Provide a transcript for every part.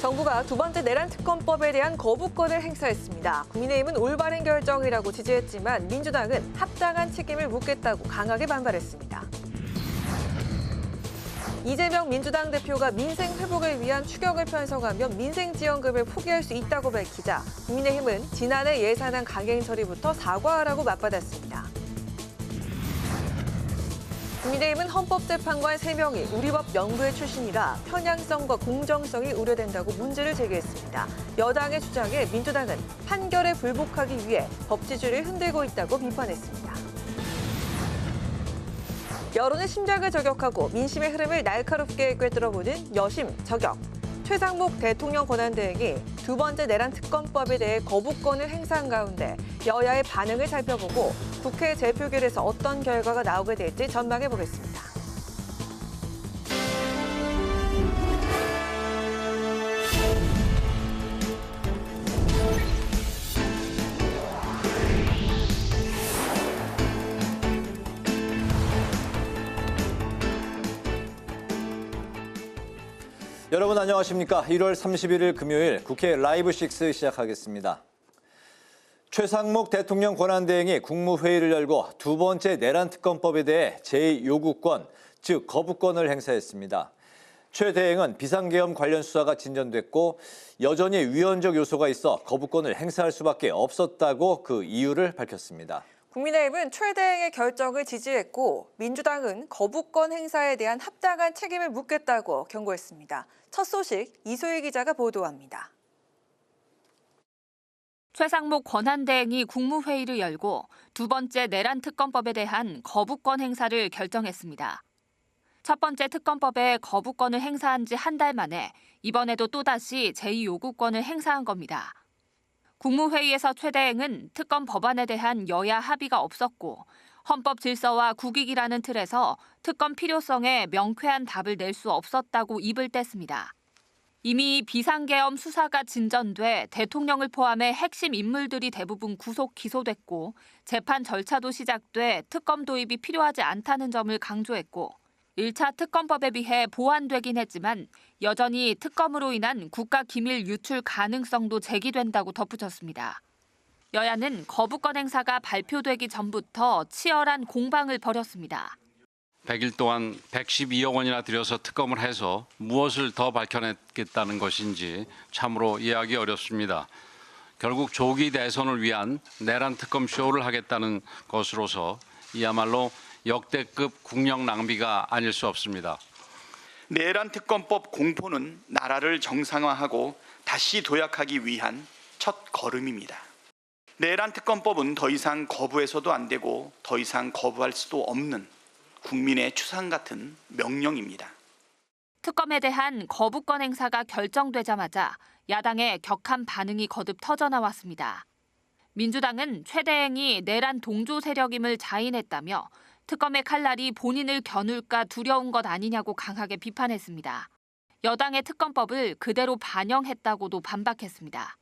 정부가 두 번째 내란 특검법에 대한 거부권을 행사했습니다. 국민의힘은 올바른 결정이라고 지지했지만 민주당은 합당한 책임을 묻겠다고 강하게 반발했습니다. 이재명 민주당 대표가 민생 회복을 위한 추경을 편성하면 민생지원금을 포기할 수 있다고 밝히자 국민의힘은 지난해 예산안 강행 처리부터 사과하라고 맞받았습니다. 국민의힘은 헌법재판관 3명이 우리법 연구회 출신이라 편향성과 공정성이 우려된다고 문제를 제기했습니다. 여당의 주장에 민주당은 판결에 불복하기 위해 법치주의를 흔들고 있다고 비판했습니다. 여론의 심장을 저격하고 민심의 흐름을 날카롭게 꿰뚫어보는 여심 저격. 최상목 대통령 권한대행이 두 번째 내란 특검법에 대해 거부권을 행사한 가운데 여야의 반응을 살펴보고 국회 재표결에서 어떤 결과가 나오게 될지 전망해보겠습니다. 여러분 안녕하십니까? 1월 31일 금요일 국회 라이브 6 시작하겠습니다. 최상목 대통령 권한대행이 국무회의를 열고 두 번째 내란 특검법에 대해 제2요구권, 즉 거부권을 행사했습니다. 최 대행은 비상계엄 관련 수사가 진전됐고 여전히 위헌적 요소가 있어 거부권을 행사할 수밖에 없었다고 그 이유를 밝혔습니다. 국민의힘은 최 대행의 결정을 지지했고 민주당은 거부권 행사에 대한 합당한 책임을 묻겠다고 경고했습니다. 첫 소식 이소희 기자가 보도합니다. 최상목 권한대행이 국무회의를 열고 두 번째 내란 특검법에 대한 거부권 행사를 결정했습니다. 첫 번째 특검법에 거부권을 행사한 지 한 달 만에 이번에도 또다시 제2요구권을 행사한 겁니다. 국무회의에서 최 대행은 특검 법안에 대한 여야 합의가 없었고 헌법 질서와 국익이라는 틀에서 특검 필요성에 명쾌한 답을 낼 수 없었다고 입을 뗐습니다. 이미 비상계엄 수사가 진전돼 대통령을 포함해 핵심 인물들이 대부분 구속 기소됐고 재판 절차도 시작돼 특검 도입이 필요하지 않다는 점을 강조했고 1차 특검법에 비해 보완되긴 했지만 여전히 특검으로 인한 국가기밀 유출 가능성도 제기된다고 덧붙였습니다. 여야는 거부권 행사가 발표되기 전부터 치열한 공방을 벌였습니다. 100일 동안 112억 원이나 들여서 특검을 해서 무엇을 더 밝혀냈겠다는 것인지 참으로 이해하기 어렵습니다. 결국 조기 대선을 위한 내란 특검 쇼를 하겠다는 것으로서 이야말로 역대급 국력 낭비가 아닐 수 없습니다. 내란 특검법 공포는 나라를 정상화하고 다시 도약하기 위한 첫 걸음입니다. 내란 특검법은 더 이상 거부해서도 안 되고 더 이상 거부할 수도 없는 국민의 추상 같은 명령입니다. 특검에 대한 거부권 행사가 결정되자마자 야당의 격한 반응이 거듭 터져나왔습니다. 민주당은 최 대행이 내란 동조 세력임을 자인했다며 특검의 칼날이 본인을 겨눌까 두려운 것 아니냐고 강하게 비판했습니다. 여당의 특검법을 그대로 반영했다고도 반박했습니다.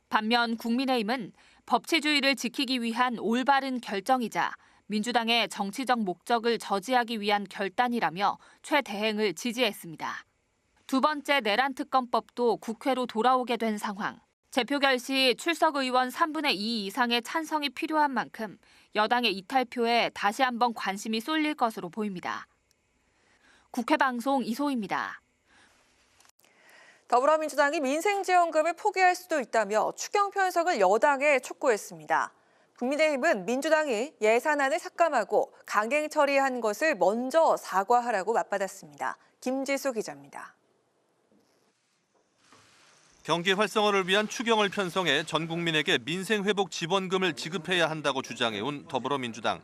반면 국민의힘은 법치주의를 지키기 위한 올바른 결정이자 민주당의 정치적 목적을 저지하기 위한 결단이라며 최 대행을 지지했습니다. 두 번째 내란 특검법도 국회로 돌아오게 된 상황. 재표결 시 출석 의원 3분의 2 이상의 찬성이 필요한 만큼 여당의 이탈표에 다시 한번 관심이 쏠릴 것으로 보입니다. 국회 방송 이소희입니다. 더불어민주당이 민생지원금을 포기할 수도 있다며 추경 편성을 여당에 촉구했습니다. 국민의힘은 민주당이 예산안을 삭감하고 강행 처리한 것을 먼저 사과하라고 맞받았습니다. 김지수 기자입니다. 경기 활성화를 위한 추경을 편성해 전 국민에게 민생회복 지원금을 지급해야 한다고 주장해온 더불어민주당.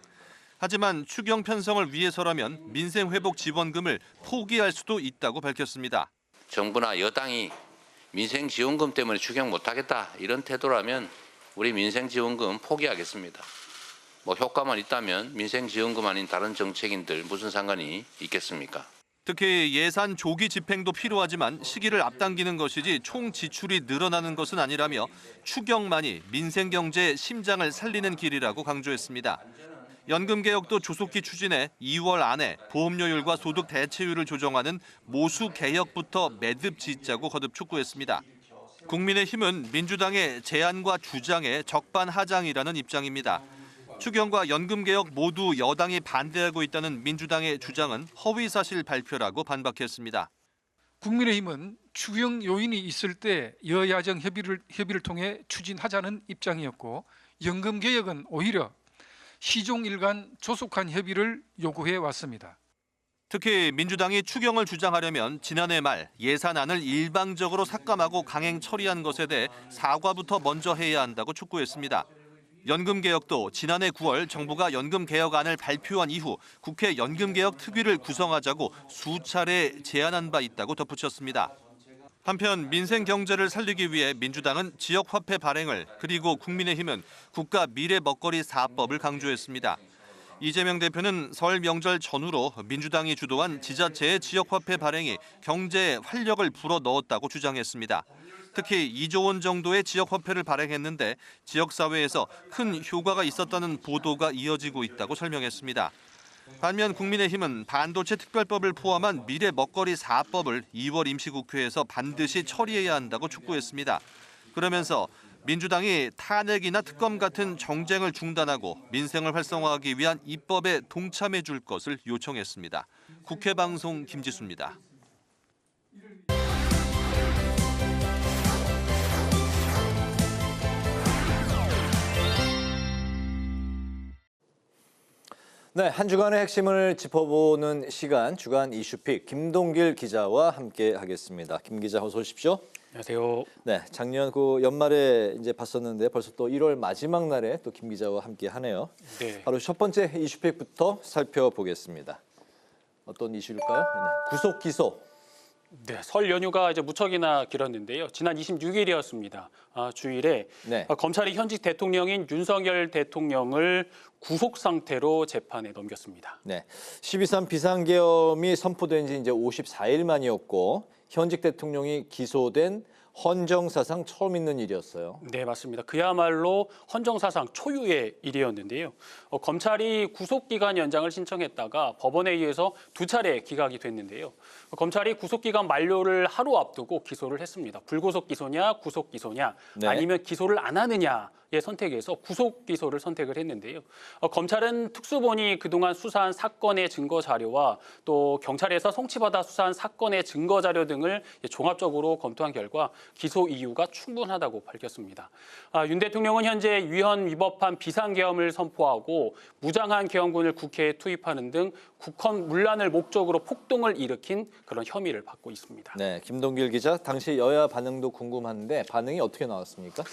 하지만 추경 편성을 위해서라면 민생회복 지원금을 포기할 수도 있다고 밝혔습니다. 정부나 여당이 민생지원금 때문에 추경 못하겠다 이런 태도라면 우리 민생지원금 포기하겠습니다. 효과만 있다면 민생지원금 아닌 다른 정책인들 무슨 상관이 있겠습니까? 특히 예산 조기 집행도 필요하지만 시기를 앞당기는 것이지 총 지출이 늘어나는 것은 아니라며 추경만이 민생경제의 심장을 살리는 길이라고 강조했습니다. 연금개혁도 조속히 추진해 2월 안에 보험료율과 소득 대체율을 조정하는 모수 개혁부터 매듭 짓자고 거듭 촉구했습니다. 국민의힘은 민주당의 제안과 주장에 적반하장이라는 입장입니다. 추경과 연금개혁 모두 여당이 반대하고 있다는 민주당의 주장은 허위사실 발표라고 반박했습니다. 국민의힘은 추경 요인이 있을 때 여야정 협의를 통해 추진하자는 입장이었고, 연금개혁은 오히려 시종일관 조속한 협의를 요구해 왔습니다. 특히 민주당이 추경을 주장하려면 지난해 말 예산안을 일방적으로 삭감하고 강행 처리한 것에 대해 사과부터 먼저 해야 한다고 촉구했습니다. 연금개혁도 지난해 9월 정부가 연금개혁안을 발표한 이후 국회 연금개혁 특위를 구성하자고 수차례 제안한 바 있다고 덧붙였습니다. 한편 민생 경제를 살리기 위해 민주당은 지역화폐 발행을, 그리고 국민의힘은 국가 미래 먹거리 4법을 강조했습니다. 이재명 대표는 설 명절 전후로 민주당이 주도한 지자체의 지역화폐 발행이 경제에 활력을 불어넣었다고 주장했습니다. 특히 2조 원 정도의 지역화폐를 발행했는데 지역사회에서 큰 효과가 있었다는 보도가 이어지고 있다고 설명했습니다. 반면 국민의힘은 반도체 특별법을 포함한 미래 먹거리 4법을 2월 임시국회에서 반드시 처리해야 한다고 촉구했습니다. 그러면서 민주당이 탄핵이나 특검 같은 정쟁을 중단하고 민생을 활성화하기 위한 입법에 동참해 줄 것을 요청했습니다. 국회방송 김지수입니다. 네, 한 주간의 핵심을 짚어보는 시간, 주간 이슈픽 김동길 기자와 함께 하겠습니다. 김 기자, 어서 오십시오. 안녕하세요. 네, 작년 연말에 이제 봤었는데 벌써 또 1월 마지막 날에 또 김 기자와 함께 하네요. 네. 바로 첫 번째 이슈픽부터 살펴보겠습니다. 어떤 이슈일까요? 네, 구속 기소. 네, 설 연휴가 이제 무척이나 길었는데요. 지난 26일이었습니다. 주일에 네. 검찰이 현직 대통령인 윤석열 대통령을 구속 상태로 재판에 넘겼습니다. 네, 12.3 비상계엄이 선포된 지 이제 54일 만이었고 현직 대통령이 기소된 헌정사상 처음 있는 일이었어요. 네, 맞습니다. 그야말로 헌정사상 초유의 일이었는데요. 검찰이 구속기간 연장을 신청했다가 법원에 의해서 2차례 기각이 됐는데요. 검찰이 구속기간 만료를 하루 앞두고 기소를 했습니다. 불구속 기소냐, 구속 기소냐, 네. 아니면 기소를 안 하느냐의 선택에서 구속 기소를 선택을 했는데요. 검찰은 특수본이 그동안 수사한 사건의 증거 자료와 또 경찰에서 송치받아 수사한 사건의 증거 자료 등을 종합적으로 검토한 결과 기소 이유가 충분하다고 밝혔습니다. 윤 대통령은 현재 위헌 위법한 비상계엄을 선포하고 무장한 계엄군을 국회에 투입하는 등 국헌 문란을 목적으로 폭동을 일으킨 그런 혐의를 받고 있습니다. 네, 김동길 기자, 당시 여야 반응도 궁금한데 반응이 어떻게 나왔습니까?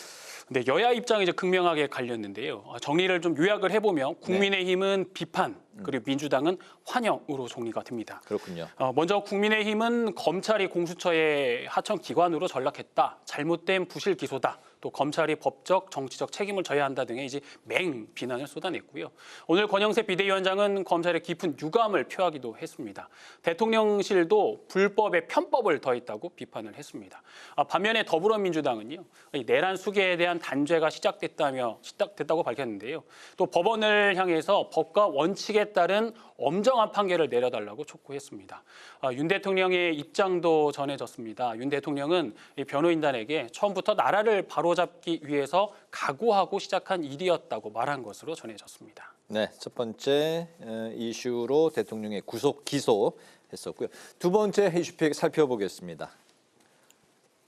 네, 여야 입장이 이제 극명하게 갈렸는데요. 정리를 좀 요약을 해보면 국민의힘은 비판, 그리고 민주당은 환영으로 정리가 됩니다. 그렇군요. 먼저 국민의힘은 검찰이 공수처의 하청 기관으로 전락했다, 잘못된 부실 기소다, 또 검찰이 법적, 정치적 책임을 져야 한다 등의 이제 맹 비난을 쏟아냈고요. 오늘 권영세 비대위원장은 검찰의 깊은 유감을 표하기도 했습니다. 대통령실도 불법의 편법을 더했다고 비판을 했습니다. 반면에 더불어민주당은요, 내란 수계에 대한 단죄가 시작됐다고 밝혔는데요. 또 법원을 향해서 법과 원칙에 따른 엄정한 판결을 내려달라고 촉구했습니다. 윤 대통령의 입장도 전해졌습니다. 윤 대통령은 변호인단에게 처음부터 나라를 바로잡기 위해서 각오하고 시작한 일이었다고 말한 것으로 전해졌습니다. 네, 첫 번째 이슈로 대통령의 구속 기소했었고요. 두 번째 이슈픽 살펴보겠습니다.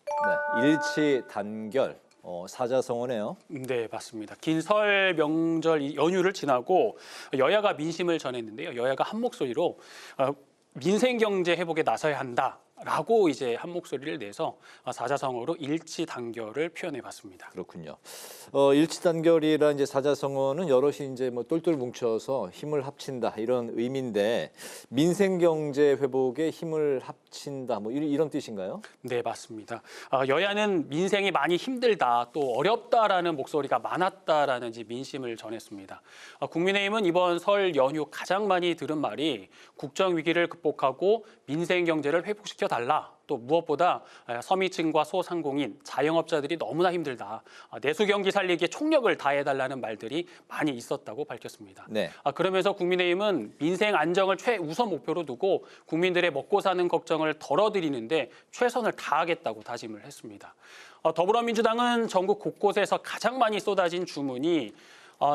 네, 일치 단결. 사자성어네요. 네, 맞습니다. 긴 설 명절 연휴를 지나고 여야가 민심을 전했는데요. 여야가 한 목소리로 민생 경제 회복에 나서야 한다라고 이제 한 목소리를 내서 사자성어로 일치 단결을 표현해 봤습니다. 그렇군요. 일치 단결이란 이제 사자성어는 여럿이 이제 똘똘 뭉쳐서 힘을 합친다 이런 의미인데 민생 경제 회복에 힘을 합친다 이런 뜻인가요? 네, 맞습니다. 여야는 민생이 많이 힘들다, 또 어렵다라는 목소리가 많았다라는 이제 민심을 전했습니다. 국민의힘은 이번 설 연휴 가장 많이 들은 말이 국정 위기를 극복하고 민생 경제를 회복시켜 달라. 또 무엇보다 서민층과 소상공인, 자영업자들이 너무나 힘들다. 내수 경기 살리기에 총력을 다해달라는 말들이 많이 있었다고 밝혔습니다. 네. 그러면서 국민의힘은 민생 안정을 최우선 목표로 두고 국민들의 먹고 사는 걱정을 덜어드리는데 최선을 다하겠다고 다짐을 했습니다. 더불어민주당은 전국 곳곳에서 가장 많이 쏟아진 주문이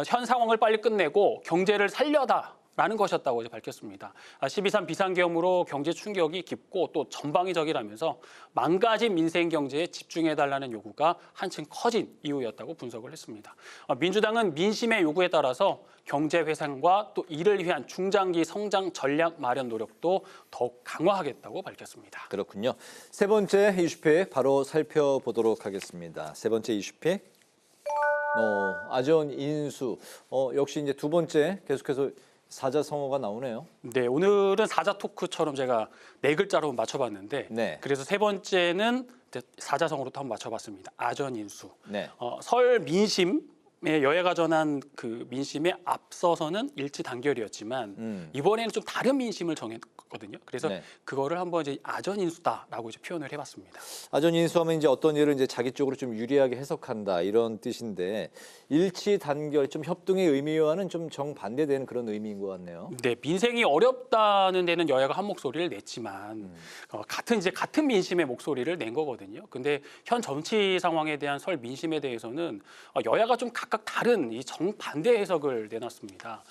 현 상황을 빨리 끝내고 경제를 살려다라는 것이었다고 밝혔습니다. 12.3 비상계엄으로 경제 충격이 깊고 또 전방위적이라면서 망가진 민생 경제에 집중해달라는 요구가 한층 커진 이유였다고 분석을 했습니다. 민주당은 민심의 요구에 따라서 경제 회상과 또 이를 위한 중장기 성장 전략 마련 노력도 더욱 강화하겠다고 밝혔습니다. 그렇군요. 세 번째 이슈픽 바로 살펴보도록 하겠습니다. 세 번째 이슈픽. 아전 인수. 역시 이제 두 번째 계속해서 사자성어가 나오네요. 네, 오늘은 사자 토크처럼 제가 네 글자로 맞춰봤는데, 네. 그래서 세 번째는 사자성어로 또 한번 맞춰봤습니다. 아전 인수. 네. 설 민심에 여야가 전한 그 민심에 앞서서는 일치 단결이었지만 이번에는 좀 다른 민심을 정했거든요. 그래서 네. 그거를 한번 이제 아전 인수다라고 이제 표현을 해봤습니다. 아전 인수하면 이제 어떤 일을 이제 자기 쪽으로 좀 유리하게 해석한다 이런 뜻인데 일치 단결 좀 협동의 의미와는 좀 정반대되는 그런 의미인 것 같네요. 네, 민생이 어렵다는 데는 여야가 한 목소리를 냈지만 같은 민심의 목소리를 낸 거거든요. 근데 현 정치 상황에 대한 설 민심에 대해서는 여야가 좀 각각 다른 이 정반대 해석을 내놨습니다.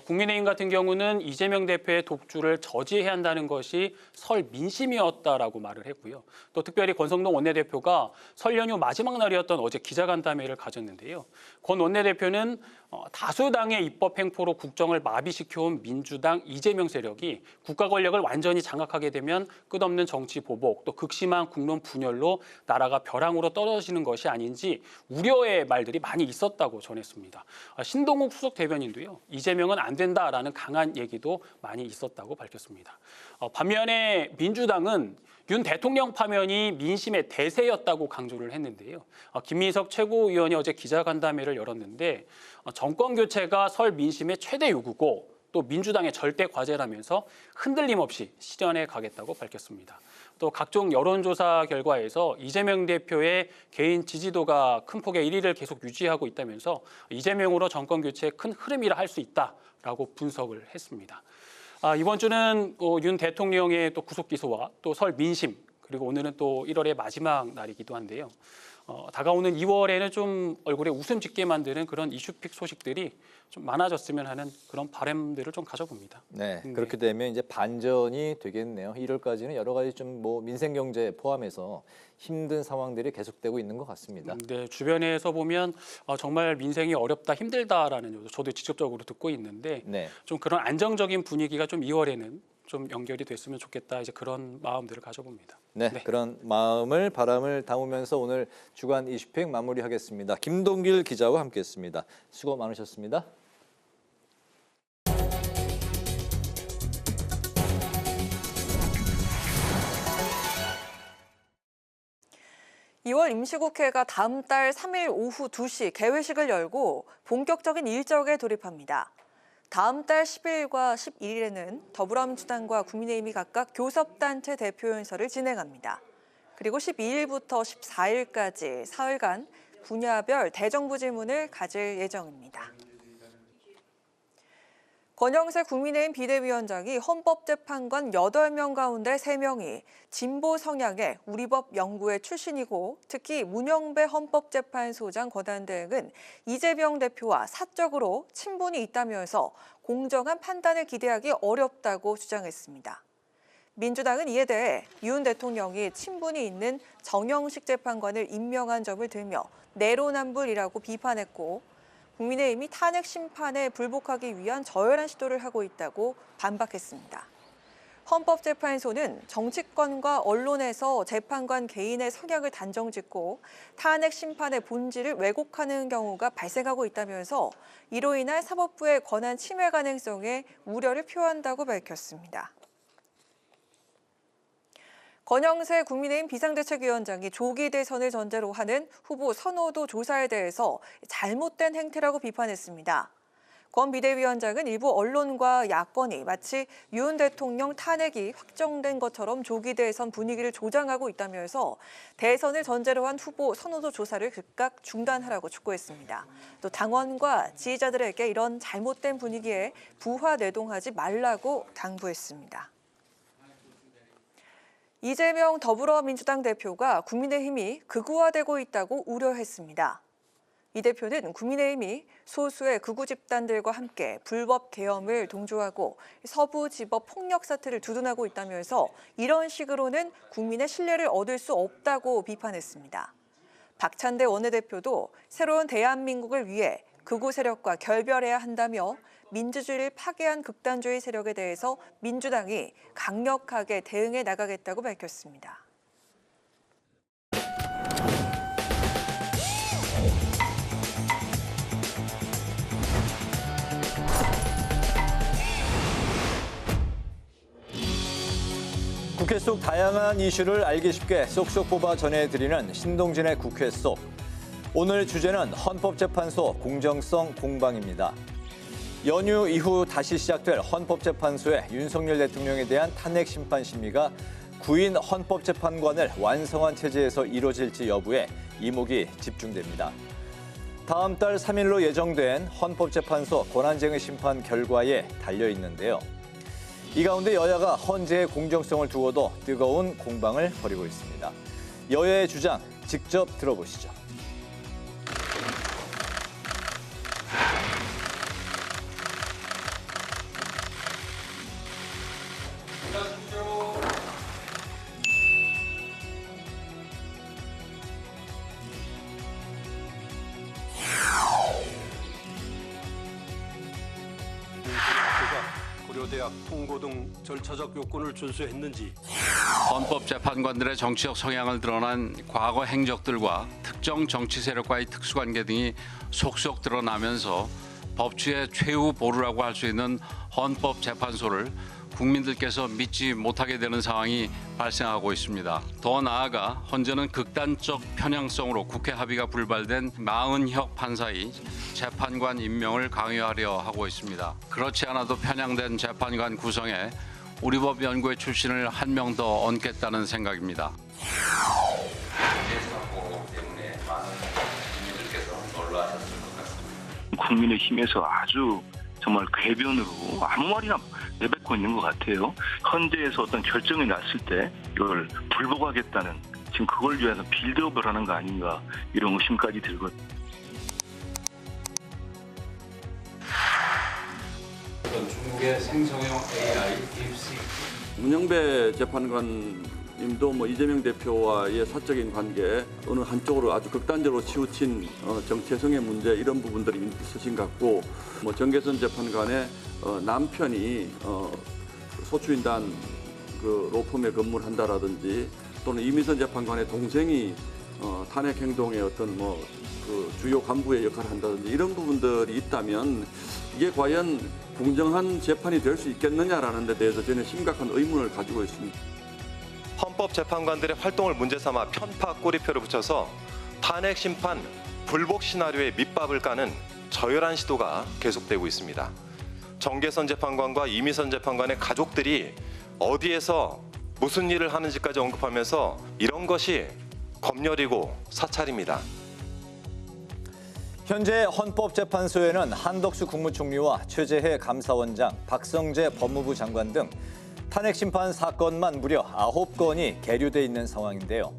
국민의힘 같은 경우는 이재명 대표의 독주를 저지해야 한다는 것이 설 민심이었다라고 말을 했고요. 또 특별히 권성동 원내대표가 설 연휴 마지막 날이었던 어제 기자간담회를 가졌는데요. 권 원내대표는 다수당의 입법 횡포로 국정을 마비시켜온 민주당 이재명 세력이 국가 권력을 완전히 장악하게 되면 끝없는 정치 보복 또 극심한 국론 분열로 나라가 벼랑으로 떨어지는 것이 아닌지 우려의 말들이 많이 있었다고 전했습니다. 신동욱 수석 대변인도요. 이재명은 안 된다라는 강한 얘기도 많이 있었다고 밝혔습니다. 반면에 민주당은 윤 대통령 파면이 민심의 대세였다고 강조를 했는데요. 김민석 최고위원이 어제 기자간담회를 열었는데 정권 교체가 설 민심의 최대 요구고 또 민주당의 절대 과제라면서 흔들림 없이 실현해 가겠다고 밝혔습니다. 또 각종 여론조사 결과에서 이재명 대표의 개인 지지도가 큰 폭의 1위를 계속 유지하고 있다면서 이재명으로 정권 교체의 큰 흐름이라 할 수 있다라고 분석을 했습니다. 이번 주는 윤 대통령의 또 구속 기소와 또 설 민심 그리고 오늘은 또 1월의 마지막 날이기도 한데요. 다가오는 2월에는 좀 얼굴에 웃음 짓게 만드는 그런 이슈픽 소식들이 좀 많아졌으면 하는 그런 바람들을 좀 가져봅니다. 네, 그렇게 되면 이제 반전이 되겠네요. 1월까지는 여러 가지 좀 뭐 민생 경제 포함해서 힘든 상황들이 계속되고 있는 것 같습니다. 네, 주변에서 보면 정말 민생이 어렵다, 힘들다라는 저도 직접적으로 듣고 있는데 네. 좀 그런 안정적인 분위기가 좀 2월에는 좀 연결이 됐으면 좋겠다. 이제 그런 마음들을 가져봅니다. 네, 그런 마음을 바람을 담으면서 오늘 주간 이슈픽 마무리하겠습니다. 김동길 기자와 함께했습니다. 수고 많으셨습니다. (2월) 임시국회가 다음 달 3일 오후 2시 개회식을 열고 본격적인 일정에 돌입합니다. 다음 달 10일과 11일에는 더불어민주당과 국민의힘이 각각 교섭단체 대표연설을 진행합니다. 그리고 12일부터 14일까지 사흘간 분야별 대정부 질문을 가질 예정입니다. 권영세 국민의힘 비대위원장이 헌법재판관 8명 가운데 3명이 진보 성향의 우리법 연구회 출신이고 특히 문영배 헌법재판소장 권한대행은 이재명 대표와 사적으로 친분이 있다면서 공정한 판단을 기대하기 어렵다고 주장했습니다. 민주당은 이에 대해 윤 대통령이 친분이 있는 정영식 재판관을 임명한 점을 들며 내로남불이라고 비판했고 국민의힘이 탄핵 심판에 불복하기 위한 저열한 시도를 하고 있다고 반박했습니다. 헌법재판소는 정치권과 언론에서 재판관 개인의 성향을 단정짓고 탄핵 심판의 본질을 왜곡하는 경우가 발생하고 있다면서 이로 인한 사법부의 권한 침해 가능성에 우려를 표한다고 밝혔습니다. 권영세 국민의힘 비상대책위원장이 조기 대선을 전제로 하는 후보 선호도 조사에 대해서 잘못된 행태라고 비판했습니다. 권 비대위원장은 일부 언론과 야권이 마치 윤 대통령 탄핵이 확정된 것처럼 조기 대선 분위기를 조장하고 있다면서 대선을 전제로 한 후보 선호도 조사를 즉각 중단하라고 촉구했습니다. 또 당원과 지지자들에게 이런 잘못된 분위기에 부화내동하지 말라고 당부했습니다. 이재명 더불어민주당 대표가 국민의힘이 극우화되고 있다고 우려했습니다. 이 대표는 국민의힘이 소수의 극우 집단들과 함께 불법 계엄을 동조하고 서부지법 폭력 사태를 두둔하고 있다면서 이런 식으로는 국민의 신뢰를 얻을 수 없다고 비판했습니다. 박찬대 원내대표도 새로운 대한민국을 위해 극우 세력과 결별해야 한다며 민주주의를 파괴한 극단주의 세력에 대해서 민주당이 강력하게 대응해 나가겠다고 밝혔습니다. 국회 속 다양한 이슈를 알기 쉽게 쏙쏙 뽑아 전해드리는 신동진의 국회 속. 오늘 주제는 헌법재판소 공정성 공방입니다. 연휴 이후 다시 시작될 헌법재판소의 윤석열 대통령에 대한 탄핵 심판 심리가 구인 헌법재판관을 완성한 체제에서 이루어질지 여부에 이목이 집중됩니다. 다음 달 3일로 예정된 헌법재판소 권한쟁의 심판 결과에 달려 있는데요. 이 가운데 여야가 헌재의 공정성을 두고도 뜨거운 공방을 벌이고 있습니다. 여야의 주장 직접 들어보시죠. 고려대학 통고 등 절차적 요건을 준수했는지. 헌법재판관들의 정치적 성향을 드러난 과거 행적들과 특정 정치 세력과의 특수관계 등이 속속 드러나면서 법치의 최후 보루라고 할 수 있는 헌법재판소를 국민들께서 믿지 못하게 되는 상황이 발생하고 있습니다. 더 나아가 헌재는 극단적 편향성으로 국회 합의가 불발된 마은혁 판사의 재판관 임명을 강요하려 하고 있습니다. 그렇지 않아도 편향된 재판관 구성에 우리 법 연구회 출신을 한 명 더 얹겠다는 생각입니다. 국민의힘에서 아주 정말 궤변으로 아무 말이나 내뱉고 있는 것 같아요. 헌재에서 어떤 결정이 났을 때 이걸 불복하겠다는, 지금 그걸 위해서 빌드업을 하는 거 아닌가, 이런 의심까지 들거든요. 중국의 생성형 AI 딥시크. 문영배 재판관님도 이재명 대표와의 사적인 관계, 어느 한쪽으로 아주 극단적으로 치우친 정체성의 문제, 이런 부분들이 있으신 것 같고, 정계선 재판관의 남편이 소추인단 그 로펌에 근무를 한다라든지, 또는 이미선 재판관의 동생이 탄핵 행동의 어떤 그 주요 간부의 역할을 한다든지, 이런 부분들이 있다면 이게 과연 공정한 재판이 될 수 있겠느냐라는 데 대해서 저는 심각한 의문을 가지고 있습니다. 헌법재판관들의 활동을 문제 삼아 편파 꼬리표를 붙여서 탄핵 심판 불복 시나리오에 밑밥을 까는 저열한 시도가 계속되고 있습니다. 정계선 재판관과 이미선 재판관의 가족들이 어디에서 무슨 일을 하는지까지 언급하면서 이런 것이 검열이고 사찰입니다. 현재 헌법재판소에는 한덕수 국무총리와 최재해 감사원장, 박성재 법무부 장관 등 탄핵 심판 사건만 무려 9건이 계류돼 있는 상황인데요.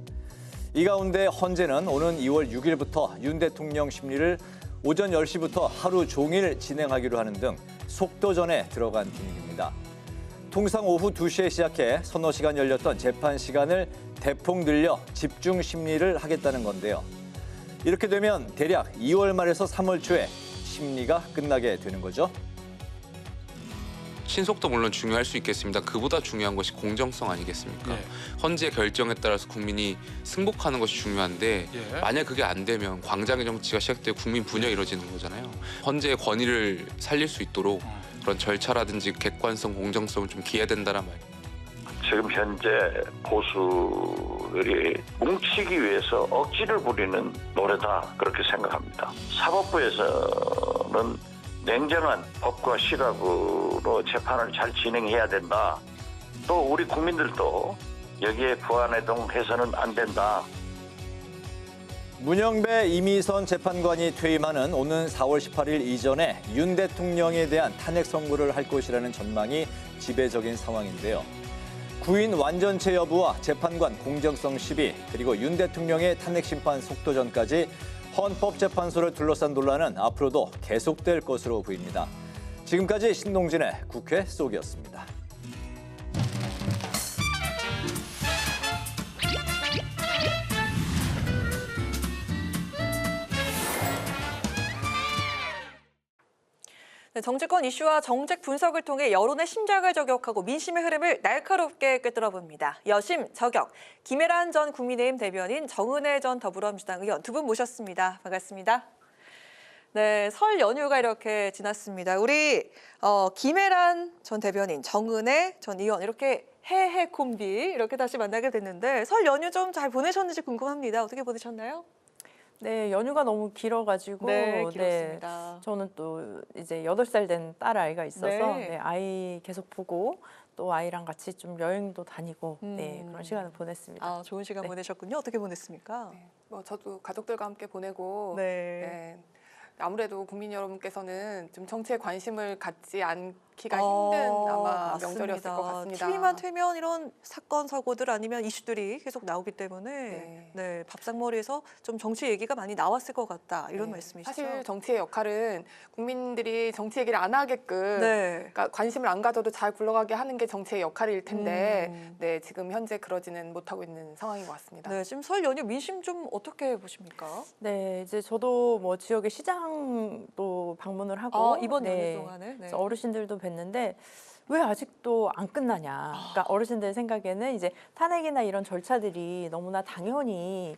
이 가운데 헌재는 오는 2월 6일부터 윤 대통령 심리를 오전 10시부터 하루 종일 진행하기로 하는 등 속도전에 들어간 분위기입니다. 통상 오후 2시에 시작해 서너 시간 열렸던 재판 시간을 대폭 늘려 집중 심리를 하겠다는 건데요. 이렇게 되면 대략 2월 말에서 3월 초에 심리가 끝나게 되는 거죠. 신속도 물론 중요할 수 있겠습니다. 그보다 중요한 것이 공정성 아니겠습니까? 예. 헌재 결정에 따라서 국민이 승복하는 것이 중요한데 예. 만약 그게 안 되면 광장의 정치가 시작되고 국민 분열이 이루어지는 거잖아요. 헌재의 권위를 살릴 수 있도록 그런 절차라든지 객관성, 공정성을 좀 기해야 된다는 말이에요. 지금 현재 보수들이 뭉치기 위해서 억지를 부리는 노래다, 그렇게 생각합니다. 사법부에서는 냉정한 법과 시각으로 재판을 잘 진행해야 된다. 또 우리 국민들도 여기에 부안해동해서는 안 된다. 문영배 이미선 재판관이 퇴임하는 오는 4월 18일 이전에 윤 대통령에 대한 탄핵 선고를 할 것이라는 전망이 지배적인 상황인데요. 구인 완전체 여부와 재판관 공정성 시비, 그리고 윤 대통령의 탄핵 심판 속도전까지 헌법재판소를 둘러싼 논란은 앞으로도 계속될 것으로 보입니다. 지금까지 신동진의 국회 속이었습니다. 네, 정치권 이슈와 정책 분석을 통해 여론의 심장을 저격하고 민심의 흐름을 날카롭게 꿰뚫어봅니다. 여심 저격, 김혜란 전 국민의힘 대변인, 정은혜 전 더불어민주당 의원 두 분 모셨습니다. 반갑습니다. 네, 설 연휴가 이렇게 지났습니다. 우리 김혜란 전 대변인, 정은혜 전 의원 이렇게 해해 콤비 이렇게 다시 만나게 됐는데 설 연휴 좀 잘 보내셨는지 궁금합니다. 어떻게 보내셨나요? 네, 연휴가 너무 길어가지고 네, 길었습니다. 네, 저는 또 이제 8살 된 딸 아이가 있어서 네, 아이 계속 보고 또 아이랑 같이 좀 여행도 다니고 네, 그런 시간을 보냈습니다. 아, 좋은 시간 보내셨군요. 어떻게 보냈습니까? 뭐 저도 가족들과 함께 보내고 네. 아무래도 국민 여러분께서는 좀 정치에 관심을 갖지 않기가 힘든 아마 맞습니다. 명절이었을 것 같습니다. TV만 틀면 이런 사건, 사고들 아니면 이슈들이 계속 나오기 때문에 네, 밥상머리에서 좀 정치 얘기가 많이 나왔을 것 같다 이런 말씀이시죠? 사실 정치의 역할은 국민들이 정치 얘기를 안 하게끔 그러니까 관심을 안 가져도 잘 굴러가게 하는 게 정치의 역할일 텐데 네, 지금 현재 그러지는 못하고 있는 상황인 것 같습니다. 네, 지금 설 연휴 민심 좀 어떻게 보십니까? 네, 이제 저도 뭐 지역의 시장도 방문을 하고 이번 연휴 동안에 그래서 어르신들도 뵀는데 왜 아직도 안 끝나냐. 그러니까 어르신들 생각에는 이제 탄핵이나 이런 절차들이 너무나 당연히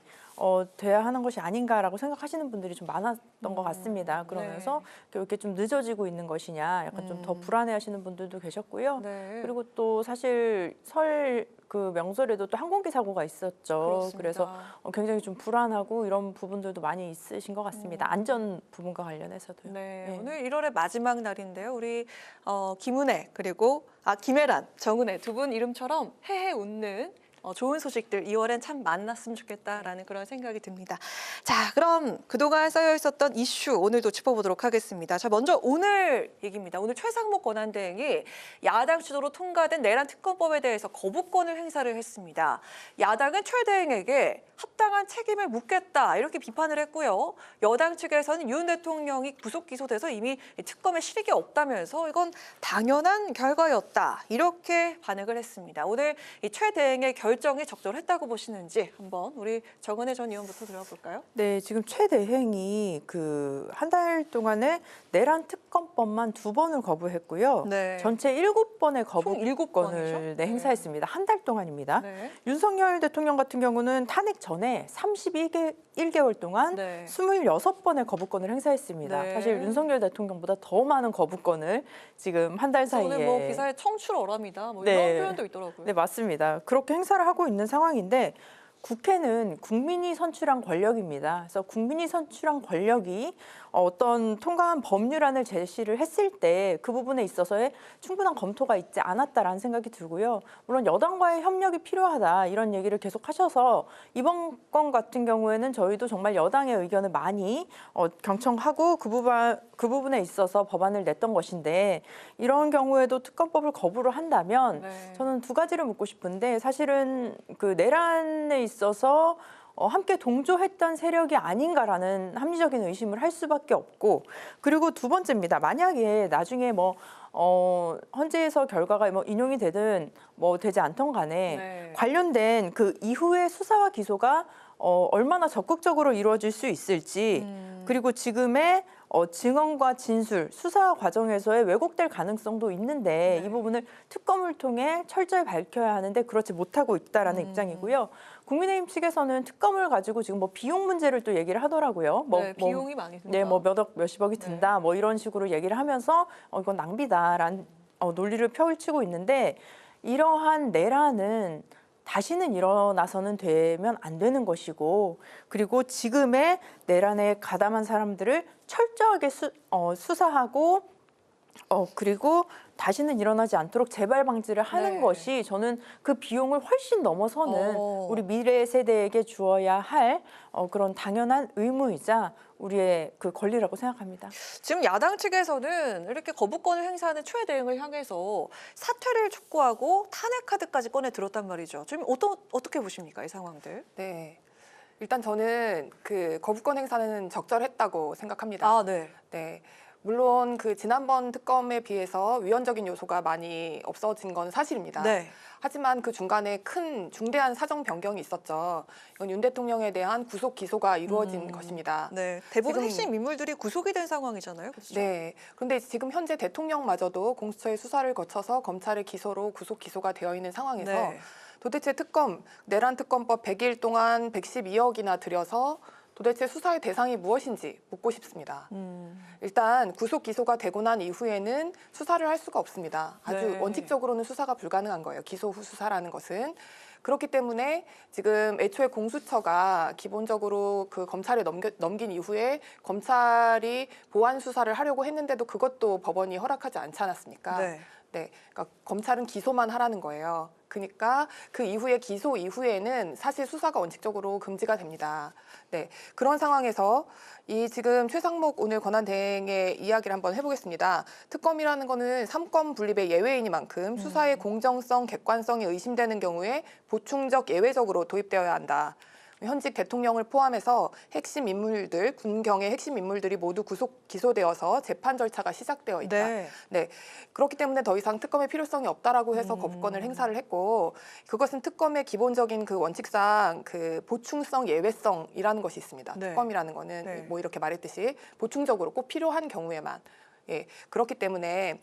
돼야 하는 것이 아닌가라고 생각하시는 분들이 좀 많았던 것 같습니다. 그러면서 이렇게 좀 늦어지고 있는 것이냐, 약간 좀 더 불안해하시는 분들도 계셨고요. 그리고 또 사실 설 그 명절에도 또 항공기 사고가 있었죠. 그렇습니다. 그래서 굉장히 좀 불안하고 이런 부분들도 많이 있으신 것 같습니다. 안전 부분과 관련해서도요. 네, 오늘 1월의 마지막 날인데요. 우리 김은혜 그리고 김혜란, 정은혜 두 분 이름처럼 해해 웃는 좋은 소식들 2월엔 참 만났으면 좋겠다라는 그런 생각이 듭니다. 자, 그럼 그동안 쌓여 있었던 이슈 오늘도 짚어보도록 하겠습니다. 자, 먼저 오늘 얘기입니다. 오늘 최상목 권한대행이 야당 주도로 통과된 내란 특검법에 대해서 거부권을 행사를 했습니다. 야당은 최 대행에게 합당한 책임을 묻겠다 이렇게 비판을 했고요. 여당 측에서는 윤 대통령이 구속 기소돼서 이미 특검에 실익이 없다면서 이건 당연한 결과였다 이렇게 반응을 했습니다. 오늘 이 최 대행의 결정이 적절했다고 보시는지 한번 우리 정은혜 전 의원부터 들어볼까요? 네, 지금 최 대행이 그 한 달 동안에 내란 특검법만 2번을 거부했고요. 전체 7번의 거부권을 행사했습니다. 한 달 동안입니다. 윤석열 대통령 같은 경우는 탄핵 전에 31개월 동안 26번의 거부권을 행사했습니다. 사실 윤석열 대통령보다 더 많은 거부권을 지금 한 달 사이에 오늘 뭐 기사에 청출어람이다 뭐 이런 표현도 있더라고요. 네, 맞습니다. 그렇게 행사를 하고 있는 상황인데 국회는 국민이 선출한 권력입니다. 그래서 국민이 선출한 권력이 어떤 통과한 법률안을 제시를 했을 때 그 부분에 있어서의 충분한 검토가 있지 않았다라는 생각이 들고요. 물론 여당과의 협력이 필요하다 이런 얘기를 계속 하셔서 이번 건 같은 경우에는 저희도 정말 여당의 의견을 많이 경청하고 그 부분에 있어서 법안을 냈던 것인데 이런 경우에도 특검법을 거부를 한다면 저는 두 가지를 묻고 싶은데 사실은 그 내란에 있어서 함께 동조했던 세력이 아닌가라는 합리적인 의심을 할 수밖에 없고 그리고 두 번째입니다. 만약에 나중에 헌재에서 결과가 인용이 되든 되지 않던 간에 관련된 그 이후의 수사와 기소가 얼마나 적극적으로 이루어질 수 있을지 그리고 지금의 증언과 진술, 수사 과정에서의 왜곡될 가능성도 있는데 이 부분을 특검을 통해 철저히 밝혀야 하는데 그렇지 못하고 있다라는 입장이고요. 국민의힘 측에서는 특검을 가지고 지금 비용 문제를 또 얘기를 하더라고요. 비용이 많이 든다. 네, 몇십억이 든다. 이런 식으로 얘기를 하면서 이건 낭비다라는 논리를 펼치고 있는데 이러한 내란은 다시는 일어나서는 되면 안 되는 것이고, 그리고 지금의 내란에 가담한 사람들을 철저하게 수사하고 그리고 다시는 일어나지 않도록 재발 방지를 하는 것이 저는 그 비용을 훨씬 넘어서는 우리 미래 세대에게 주어야 할 그런 당연한 의무이자 우리의 그 권리라고 생각합니다. 지금 야당 측에서는 이렇게 거부권을 행사하는 추회 대응을 향해서 사퇴를 촉구하고 탄핵 카드까지 꺼내 들었단 말이죠. 지금 어떻게 보십니까, 이 상황들? 네. 일단 저는 그 거부권 행사는 적절했다고 생각합니다. 아, 네. 네. 물론 그 지난번 특검에 비해서 위헌적인 요소가 많이 없어진 건 사실입니다. 네. 하지만 그 중간에 큰 중대한 사정 변경이 있었죠. 이건 윤 대통령에 대한 구속 기소가 이루어진 것입니다. 네. 대부분 지금, 핵심 인물들이 구속이 된 상황이잖아요. 그렇죠? 네. 그런데 지금 현재 대통령마저도 공수처의 수사를 거쳐서 검찰의 기소로 구속 기소가 되어 있는 상황에서 네. 도대체 내란 특검법 100일 동안 112억이나 들여서 도대체 수사의 대상이 무엇인지 묻고 싶습니다. 일단 구속 기소가 되고 난 이후에는 수사를 할 수가 없습니다. 아주 원칙적으로는 수사가 불가능한 거예요. 기소 후 수사라는 것은. 그렇기 때문에 지금 애초에 공수처가 기본적으로 그 검찰에 넘긴 이후에 검찰이 보완 수사를 하려고 했는데도 그것도 법원이 허락하지 않지 않았습니까? 네, 그러니까 검찰은 기소만 하라는 거예요. 그러니까 그 이후에 기소 이후에는 사실 수사가 원칙적으로 금지가 됩니다. 네, 그런 상황에서 이 지금 최상목 오늘 권한대행의 이야기를 한번 해보겠습니다. 특검이라는 거는 삼권 분립의 예외이니만큼 수사의 공정성, 객관성이 의심되는 경우에 보충적 예외적으로 도입되어야 한다. 현직 대통령을 포함해서 핵심 인물들, 군경의 핵심 인물들이 모두 구속 기소되어서 재판 절차가 시작되어 있다. 네. 그렇기 때문에 더 이상 특검의 필요성이 없다라고 해서 거부권을 행사를 했고, 그것은 특검의 기본적인 그 원칙상 그 보충성, 예외성이라는 것이 있습니다. 특검이라는 거는 뭐 이렇게 말했듯이 보충적으로 꼭 필요한 경우에만. 예. 그렇기 때문에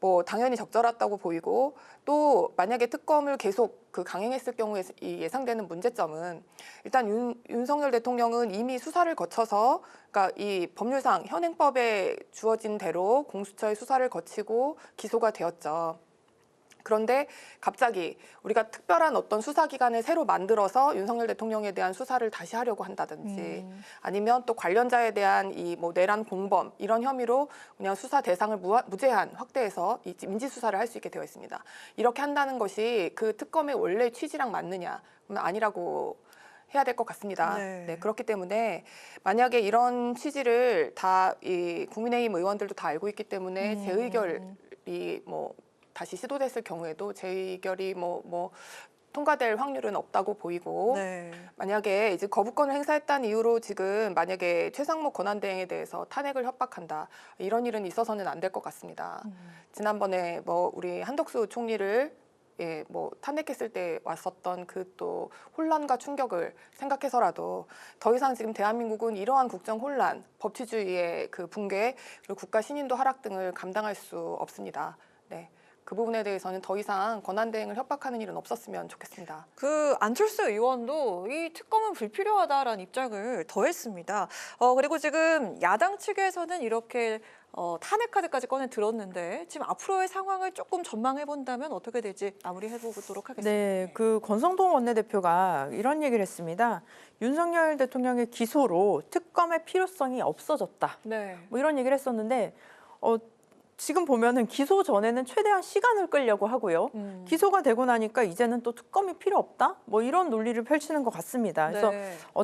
뭐 당연히 적절하다고 보이고, 또 만약에 특검을 계속 그 강행했을 경우에 이 예상되는 문제점은 일단 윤석열 대통령은 이미 수사를 거쳐서, 그러니까 이 법률상 현행법에 주어진 대로 공수처의 수사를 거치고 기소가 되었죠. 그런데 갑자기 우리가 특별한 어떤 수사기관을 새로 만들어서 윤석열 대통령에 대한 수사를 다시 하려고 한다든지 아니면 또 관련자에 대한 이 뭐 내란 공범 이런 혐의로 그냥 수사 대상을 무제한 확대해서 이 민지수사를 할 수 있게 되어 있습니다. 이렇게 한다는 것이 그 특검의 원래 취지랑 맞느냐? 그러면 아니라고 해야 될 것 같습니다. 네, 그렇기 때문에 만약에 이런 취지를 다 이 국민의힘 의원들도 다 알고 있기 때문에 재의결이 뭐 다시 시도됐을 경우에도 재의결이 뭐 통과될 확률은 없다고 보이고, 만약에 이제 거부권을 행사했다는 이유로 지금 만약에 최상목 권한대행에 대해서 탄핵을 협박한다, 이런 일은 있어서는 안 될 것 같습니다. 지난번에 뭐 우리 한덕수 총리를 뭐 탄핵했을 때 왔었던 그 또 혼란과 충격을 생각해서라도 더 이상 지금 대한민국은 이러한 국정 혼란, 법치주의의 그 붕괴, 그리고 국가 신인도 하락 등을 감당할 수 없습니다. 네. 그 부분에 대해서는 더 이상 권한대행을 협박하는 일은 없었으면 좋겠습니다. 그 안철수 의원도 이 특검은 불필요하다라는 입장을 더했습니다. 그리고 지금 야당 측에서는 이렇게 탄핵 카드까지 꺼내 들었는데 지금 앞으로의 상황을 조금 전망해 본다면 어떻게 될지 마무리해 보도록 하겠습니다. 네, 그 권성동 원내대표가 이런 얘기를 했습니다. 윤석열 대통령의 기소로 특검의 필요성이 없어졌다. 뭐 이런 얘기를 했었는데 지금 보면은 기소 전에는 최대한 시간을 끌려고 하고요. 기소가 되고 나니까 이제는 또 특검이 필요 없다? 뭐 이런 논리를 펼치는 것 같습니다. 그래서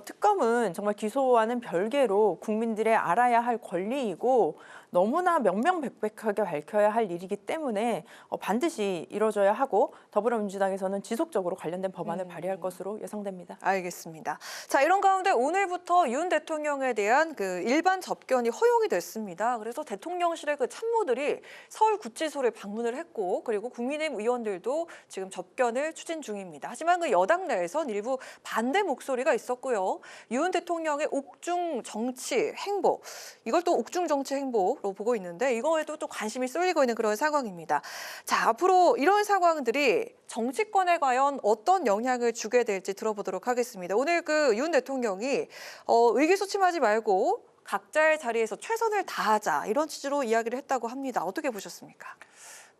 특검은 정말 기소와는 별개로 국민들의 알아야 할 권리이고 너무나 명명백백하게 밝혀야 할 일이기 때문에 반드시 이뤄져야 하고 더불어민주당에서는 지속적으로 관련된 법안을 발의할 것으로 예상됩니다. 알겠습니다. 자, 이런 가운데 오늘부터 윤 대통령에 대한 그 일반 접견이 허용이 됐습니다. 그래서 대통령실의 그 참모들이 서울구치소를 방문을 했고, 그리고 국민의힘 의원들도 지금 접견을 추진 중입니다. 하지만 그 여당 내에선 일부 반대 목소리가 있었고요. 윤 대통령의 옥중 정치 행보, 이걸 또 옥중 정치 행보 로 보고 있는데 이거에도 또 관심이 쏠리고 있는 그런 상황입니다. 자, 앞으로 이런 상황들이 정치권에 과연 어떤 영향을 주게 될지 들어보도록 하겠습니다. 오늘 그 윤 대통령이 의기소침하지 말고 각자의 자리에서 최선을 다하자, 이런 취지로 이야기를 했다고 합니다. 어떻게 보셨습니까?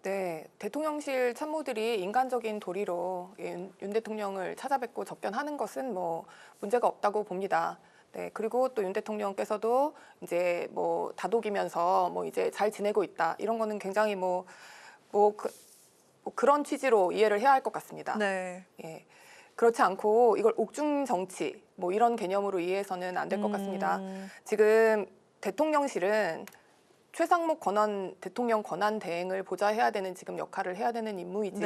네, 대통령실 참모들이 인간적인 도리로 윤 대통령을 찾아뵙고 접견하는 것은 뭐 문제가 없다고 봅니다. 네, 그리고 또 윤 대통령께서도 이제 뭐 다독이면서 뭐 이제 잘 지내고 있다 이런 거는 굉장히 그런 취지로 이해를 해야 할 것 같습니다. 네. 예. 그렇지 않고 이걸 옥중 정치 뭐 이런 개념으로 이해해서는 안 될 것 같습니다. 지금 대통령실은 최상목 대통령 권한 대행을 보좌해야 되는 지금 역할을 해야 되는 임무이지.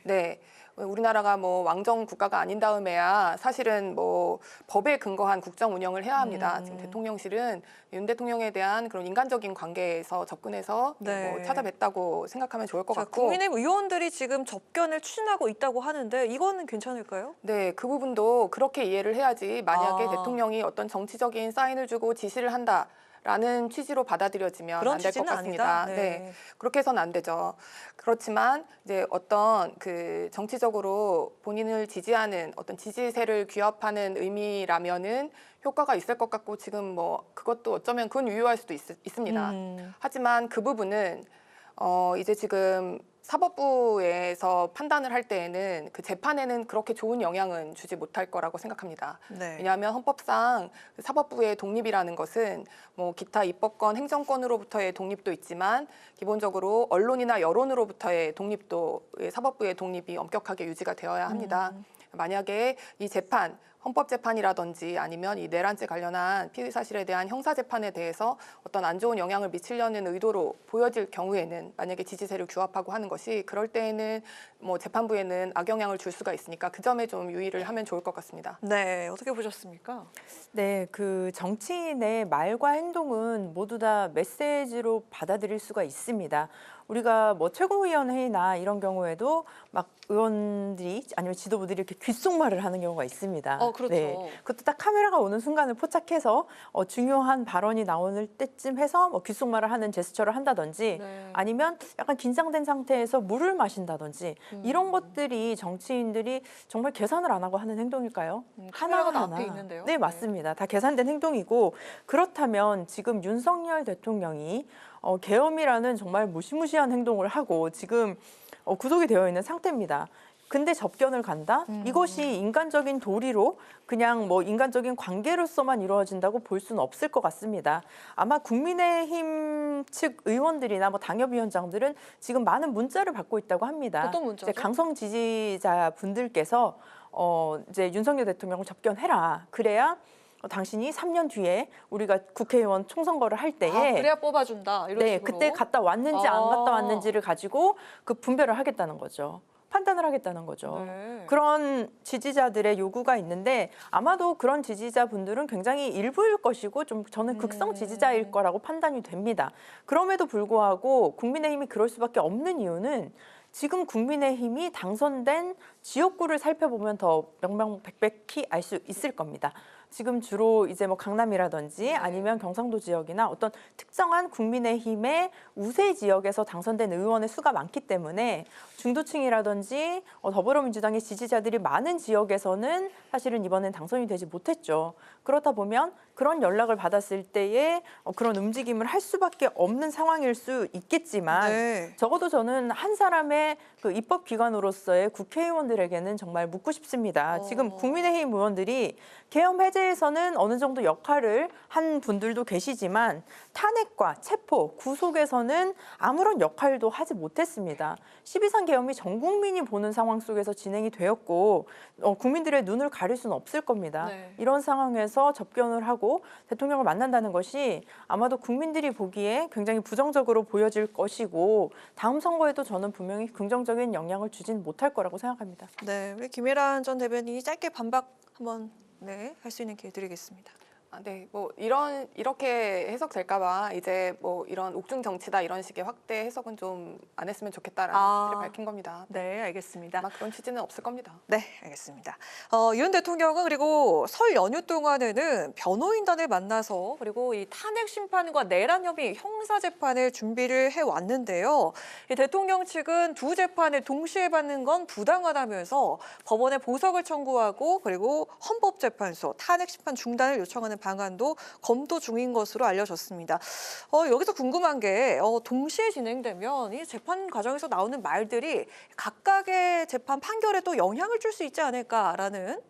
네. 우리나라가 뭐 왕정 국가가 아닌 다음에야 사실은 뭐 법에 근거한 국정 운영을 해야 합니다. 지금 대통령실은 윤 대통령에 대한 그런 인간적인 관계에서 접근해서 네. 뭐 찾아뵙다고 생각하면 좋을 것 같고. 국민의힘 의원들이 지금 접견을 추진하고 있다고 하는데 이거는 괜찮을까요? 네, 그 부분도 그렇게 이해를 해야지. 만약에 대통령이 어떤 정치적인 사인을 주고 지시를 한다라는 취지로 받아들여지면 안 될 것 같습니다. 네, 그렇게 해서는 안 되죠. 그렇지만 이제 어떤 그 정치적으로 본인을 지지하는 어떤 지지세를 규합하는 의미라면은 효과가 있을 것 같고 지금 뭐 그것도 어쩌면 그건 유효할 수도 있습니다. 하지만 그 부분은 이제 지금 사법부에서 판단을 할 때에는 그 재판에는 그렇게 좋은 영향은 주지 못할 거라고 생각합니다. 네. 왜냐하면 헌법상 사법부의 독립이라는 것은 뭐 기타 입법권, 행정권으로부터의 독립도 있지만 기본적으로 언론이나 여론으로부터의 독립도 사법부의 독립이 엄격하게 유지가 되어야 합니다. 만약에 이 재판 헌법재판이라든지 아니면 이 내란죄 관련한 피의 사실에 대한 형사재판에 대해서 어떤 안 좋은 영향을 미치려는 의도로 보여질 경우에는 만약에 지지세를 규합하고 하는 것이 그럴 때에는 뭐 재판부에는 악영향을 줄 수가 있으니까 그 점에 좀 유의를 하면 좋을 것 같습니다. 네, 어떻게 보셨습니까? 네, 그 정치인의 말과 행동은 모두 다 메시지로 받아들일 수가 있습니다. 우리가 뭐 최고위원회나 이런 경우에도 막 의원들이 아니면 지도부들이 이렇게 귓속말을 하는 경우가 있습니다. 그렇죠. 네, 그것도 딱 카메라가 오는 순간을 포착해서 중요한 발언이 나오는 때쯤 해서 뭐 귓속말을 하는 제스처를 한다든지 아니면 약간 긴장된 상태에서 물을 마신다든지 이런 것들이 정치인들이 정말 계산을 안 하고 하는 행동일까요? 카메라가 다 앞에 있는데요. 네, 맞습니다. 다 계산된 행동이고 그렇다면 지금 윤석열 대통령이 계엄이라는 정말 무시무시한 행동을 하고 지금 구속이 되어 있는 상태입니다. 근데 접견을 간다? 이것이 인간적인 도리로 그냥 뭐 인간적인 관계로서만 이루어진다고 볼 수는 없을 것 같습니다. 아마 국민의힘 측 의원들이나 뭐 당협위원장들은 지금 많은 문자를 받고 있다고 합니다. 어떤 문자죠? 이제 강성 지지자 분들께서 이제 윤석열 대통령을 접견해라. 그래야 당신이 3년 뒤에 우리가 국회의원 총선거를 할 때에 그래야 뽑아준다. 이런 네, 식으로. 그때 갔다 왔는지 안 갔다 왔는지를 가지고 그 분별을 하겠다는 거죠. 판단을 하겠다는 거죠. 그런 지지자들의 요구가 있는데 아마도 그런 지지자분들은 굉장히 일부일 것이고 좀 저는 극성 지지자일 거라고 판단이 됩니다. 그럼에도 불구하고 국민의힘이 그럴 수밖에 없는 이유는 지금 국민의힘이 당선된 지역구를 살펴보면 더 명명백백히 알 수 있을 겁니다. 지금 주로 이제 뭐 강남이라든지 아니면 경상도 지역이나 어떤 특정한 국민의힘의 우세 지역에서 당선된 의원의 수가 많기 때문에 중도층이라든지 더불어민주당의 지지자들이 많은 지역에서는 사실은 이번엔 당선이 되지 못했죠. 그렇다 보면 그런 연락을 받았을 때에 그런 움직임을 할 수밖에 없는 상황일 수 있겠지만 적어도 저는 한 사람의 그 입법기관으로서의 국회의원들에게는 정말 묻고 싶습니다. 지금 국민의힘 의원들이 계엄 해제에서는 어느 정도 역할을 한 분들도 계시지만 탄핵과 체포, 구속에서는 아무런 역할도 하지 못했습니다. 12.3 계엄이 전 국민이 보는 상황 속에서 진행이 되었고 국민들의 눈을 가릴 수는 없을 겁니다. 이런 상황에서 접견을 하고 대통령을 만난다는 것이 아마도 국민들이 보기에 굉장히 부정적으로 보여질 것이고 다음 선거에도 저는 분명히 긍정적인 영향을 주진 못할 거라고 생각합니다. 네, 우리 김혜란 전 대변인이 짧게 반박 한번 할 수 있는 기회 드리겠습니다. 네, 뭐 이렇게 해석될까봐 이제 뭐 이런 옥중 정치다 이런 식의 확대 해석은 좀 안 했으면 좋겠다라는 취지를 밝힌 겁니다. 네, 알겠습니다. 아마 그런 취지는 없을 겁니다. 네, 알겠습니다. 윤 대통령은 그리고 설 연휴 동안에는 변호인단을 만나서 그리고 이 탄핵 심판과 내란 혐의 형사 재판을 준비를 해 왔는데요. 이 대통령 측은 두 재판을 동시에 받는 건 부당하다면서 법원에 보석을 청구하고 그리고 헌법재판소 탄핵 심판 중단을 요청하는 방안도 검토 중인 것으로 알려졌습니다. 여기서 궁금한 게 동시에 진행되면 이 재판 과정에서 나오는 말들이 각각의 재판 판결에 또 영향을 줄 수 있지 않을까라는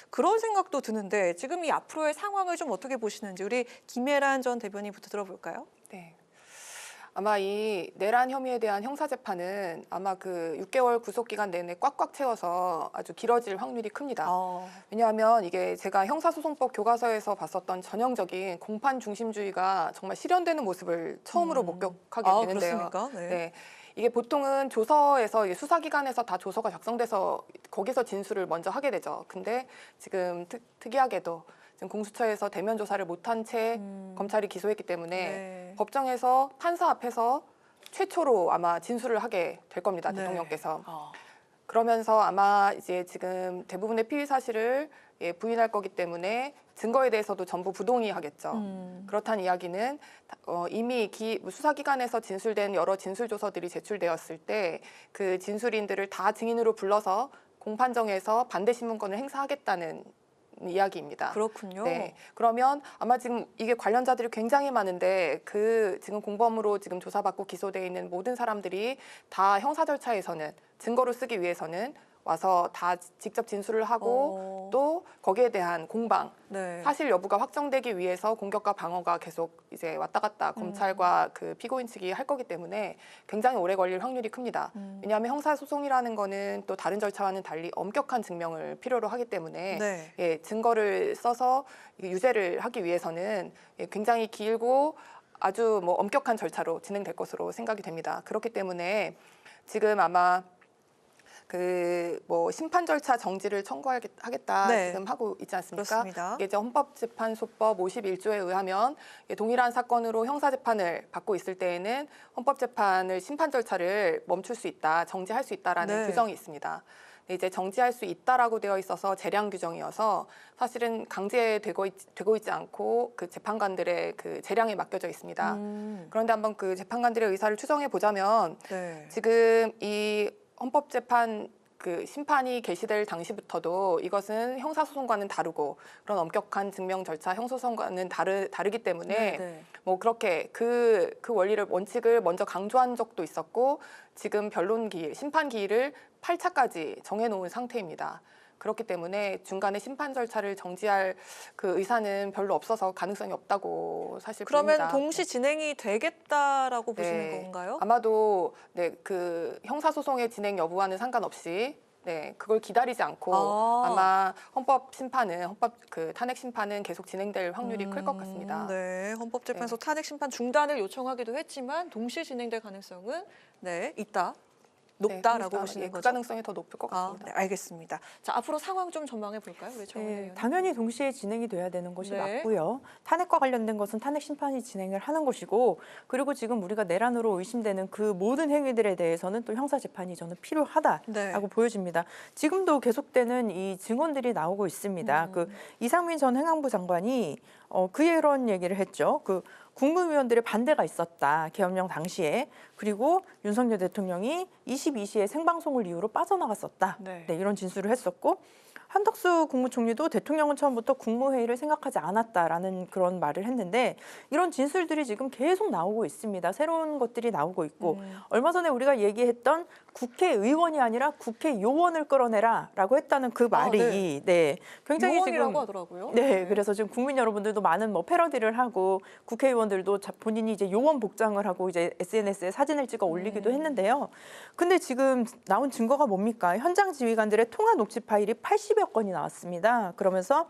그런 생각도 드는데 지금 이 앞으로의 상황을 좀 어떻게 보시는지 우리 김혜란 전 대변인부터 들어볼까요? 네. 아마 이 내란 혐의에 대한 형사재판은 아마 그 6개월 구속기간 내내 꽉꽉 채워서 아주 길어질 확률이 큽니다. 왜냐하면 이게 제가 형사소송법 교과서에서 봤었던 전형적인 공판 중심주의가 정말 실현되는 모습을 처음으로 목격하게 되는데요. 그렇습니까? 네. 네. 이게 보통은 조서에서 조사기관에서 다 조서가 작성돼서 거기서 진술을 먼저 하게 되죠. 근데 지금 특이하게도 지금 공수처에서 대면 조사를 못한 채 검찰이 기소했기 때문에 법정에서 판사 앞에서 최초로 아마 진술을 하게 될 겁니다. 대통령께서. 그러면서 아마 이제 지금 대부분의 피의 사실을 부인할 거기 때문에 증거에 대해서도 전부 부동의하겠죠. 그렇다는 이야기는 이미 수사기관에서 진술된 여러 진술조서들이 제출되었을 때 그 진술인들을 다 증인으로 불러서 공판정에서 반대 신문권을 행사하겠다는 이야기입니다. 그렇군요. 네. 그러면 아마 지금 이게 관련자들이 굉장히 많은데 그 지금 공범으로 지금 조사받고 기소돼 있는 모든 사람들이 다 형사 절차에서는 증거로 쓰기 위해서는 와서 다 직접 진술을 하고 또 거기에 대한 공방, 사실 여부가 확정되기 위해서 공격과 방어가 계속 이제 왔다 갔다 검찰과 그 피고인 측이 할 거기 때문에 굉장히 오래 걸릴 확률이 큽니다. 왜냐하면 형사소송이라는 거는 또 다른 절차와는 달리 엄격한 증명을 필요로 하기 때문에 증거를 써서 유죄를 하기 위해서는 굉장히 길고 아주 뭐 엄격한 절차로 진행될 것으로 생각이 됩니다. 그렇기 때문에 지금 아마 뭐 심판 절차 정지를 청구하겠다 지금 하고 있지 않습니까? 그렇습니다. 이게 이제 헌법재판소법 51조에 의하면 동일한 사건으로 형사재판을 받고 있을 때에는 헌법재판을 심판 절차를 멈출 수 있다, 정지할 수 있다라는 규정이 있습니다. 이제 정지할 수 있다라고 되어 있어서 재량 규정이어서 사실은 강제되고 있지 않고 그 재판관들의 그 재량에 맡겨져 있습니다. 그런데 한번 그 재판관들의 의사를 추정해 보자면 지금 이 헌법재판 그 심판이 개시될 당시부터도 이것은 형사소송과는 다르고 그런 엄격한 증명 절차, 형사소송과는 다르기 때문에 뭐 그렇게 그 원칙을 먼저 강조한 적도 있었고 지금 변론 기일, 심판 기일을 8차까지 정해놓은 상태입니다. 그렇기 때문에 중간에 심판 절차를 정지할 그 의사는 별로 없어서 가능성이 없다고 사실 그러면 봅니다. 동시 진행이 되겠다라고 보시는 건가요? 아마도 그 형사소송의 진행 여부와는 상관없이 그걸 기다리지 않고 아마 탄핵 심판은 계속 진행될 확률이 클 것 같습니다. 네, 헌법재판소 탄핵 심판 중단을 요청하기도 했지만 동시에 진행될 가능성은 있다. 높다라고 보시는 거죠? 그 가능성이 더 높을 것 같습니다. 네, 알겠습니다. 자, 앞으로 상황 좀 전망해 볼까요? 우리 정은혜 의원님. 당연히 동시에 진행이 돼야 되는 것이 맞고요. 탄핵과 관련된 것은 탄핵 심판이 진행을 하는 것이고 그리고 지금 우리가 내란으로 의심되는 그 모든 행위들에 대해서는 또 형사 재판이 저는 필요하다라고 보여집니다. 지금도 계속되는 이 증언들이 나오고 있습니다. 그 이상민 전 행안부 장관이 그런 얘기를 했죠. 그 국무위원들의 반대가 있었다. 계엄령 당시에. 그리고 윤석열 대통령이 22시에 생방송을 이유로 빠져나갔었다. 이런 진술을 했었고 한덕수 국무총리도 대통령은 처음부터 국무회의를 생각하지 않았다라는 그런 말을 했는데 이런 진술들이 지금 계속 나오고 있습니다. 새로운 것들이 나오고 있고 얼마 전에 우리가 얘기했던 국회의원이 아니라 국회요원을 끌어내라라고 했다는 그 말이 굉장히 요원이라고 지금 하더라고요. 그래서 지금 국민 여러분들도 많은 패러디를 하고 국회의원들도 본인이 이제 요원 복장을 하고 이제 SNS에 사진을 찍어 올리기도 했는데요. 근데 지금 나온 증거가 뭡니까? 현장 지휘관들의 통화 녹취 파일이 80여 건이 나왔습니다. 그러면서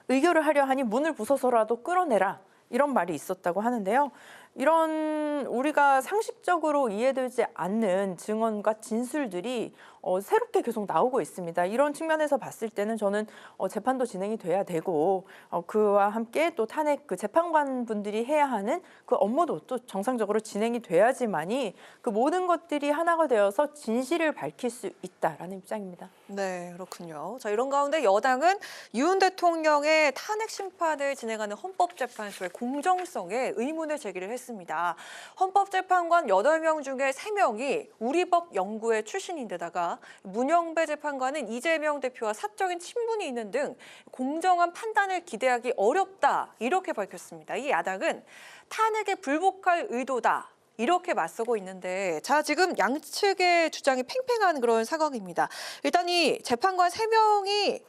의결을 하려 하니 문을 부숴서라도 끌어내라. 이런 말이 있었다고 하는데요. 이런 우리가 상식적으로 이해되지 않는 증언과 진술들이 새롭게 계속 나오고 있습니다. 이런 측면에서 봤을 때는 저는 재판도 진행이 돼야 되고 그와 함께 또 탄핵 그 재판관 분들이 해야 하는 그 업무도 또 정상적으로 진행이 돼야지만이 그 모든 것들이 하나가 되어서 진실을 밝힐 수 있다라는 입장입니다. 네, 그렇군요. 자, 이런 가운데 여당은 윤 대통령의 탄핵 심판을 진행하는 헌법재판소의 공정성에 의문을 제기를 했습니다. 헌법재판관 8명 중에 3명이 우리 법 연구회 출신인데다가 없다. 문영배 재판관은 이재명 대표와 사적인 친분이 있는 등 공정한 판단을 기대하기 어렵다. 이렇게 밝혔습니다. 이 야당은 탄핵에 불복할 의도다. 이렇게 맞서고 있는데 자 지금 양측의 주장이 팽팽한 그런 상황입니다. 일단 이 재판관 3명이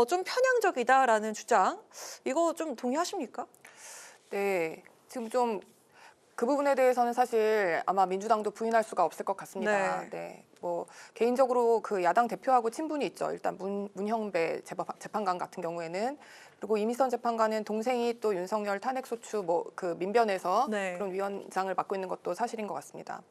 좀 편향적이다라는 주장 이거 좀 동의하십니까? 네, 지금 좀 그 부분에 대해서는 사실 아마 민주당도 부인할 수가 없을 것 같습니다. 네. 뭐 개인적으로 그 야당 대표하고 친분이 있죠. 일단 문형배 재판관 같은 경우에는 그리고 이미선 재판관은 동생이 또 윤석열 탄핵소추 뭐 그 민변에서 그런 위원장을 맡고 있는 것도 사실인 것 같습니다.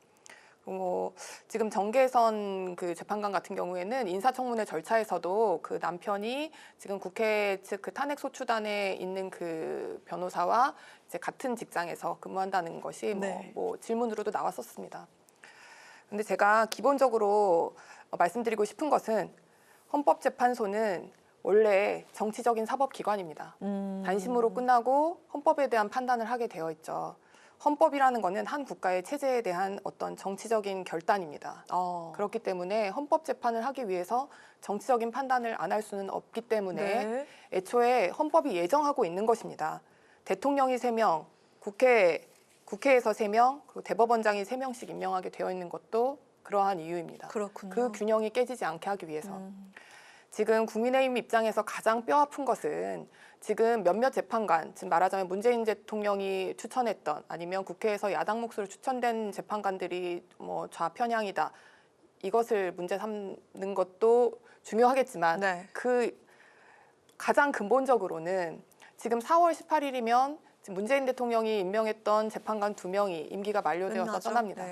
지금 정계선 그 재판관 같은 경우에는 인사청문회 절차에서도 그 남편이 지금 국회 측 그 탄핵소추단에 있는 그 변호사와 이제 같은 직장에서 근무한다는 것이 뭐 질문으로도 나왔었습니다. 근데 제가 기본적으로 말씀드리고 싶은 것은 헌법재판소는 원래 정치적인 사법기관입니다. 단심으로 끝나고 헌법에 대한 판단을 하게 되어 있죠. 헌법이라는 것은 한 국가의 체제에 대한 어떤 정치적인 결단입니다. 그렇기 때문에 헌법 재판을 하기 위해서 정치적인 판단을 안 할 수는 없기 때문에 애초에 헌법이 예정하고 있는 것입니다. 대통령이 3명, 국회에서 3명, 그리고 대법원장이 3명씩 임명하게 되어 있는 것도 그러한 이유입니다. 그렇군요. 그 균형이 깨지지 않게 하기 위해서. 지금 국민의힘 입장에서 가장 뼈아픈 것은 지금 몇몇 재판관, 지금 말하자면 문재인 대통령이 추천했던 아니면 국회에서 야당 몫으로 추천된 재판관들이 뭐 좌편향이다. 이것을 문제 삼는 것도 중요하겠지만 그 가장 근본적으로는 지금 4월 18일이면 문재인 대통령이 임명했던 재판관 2명이 임기가 만료되어서 떠납니다.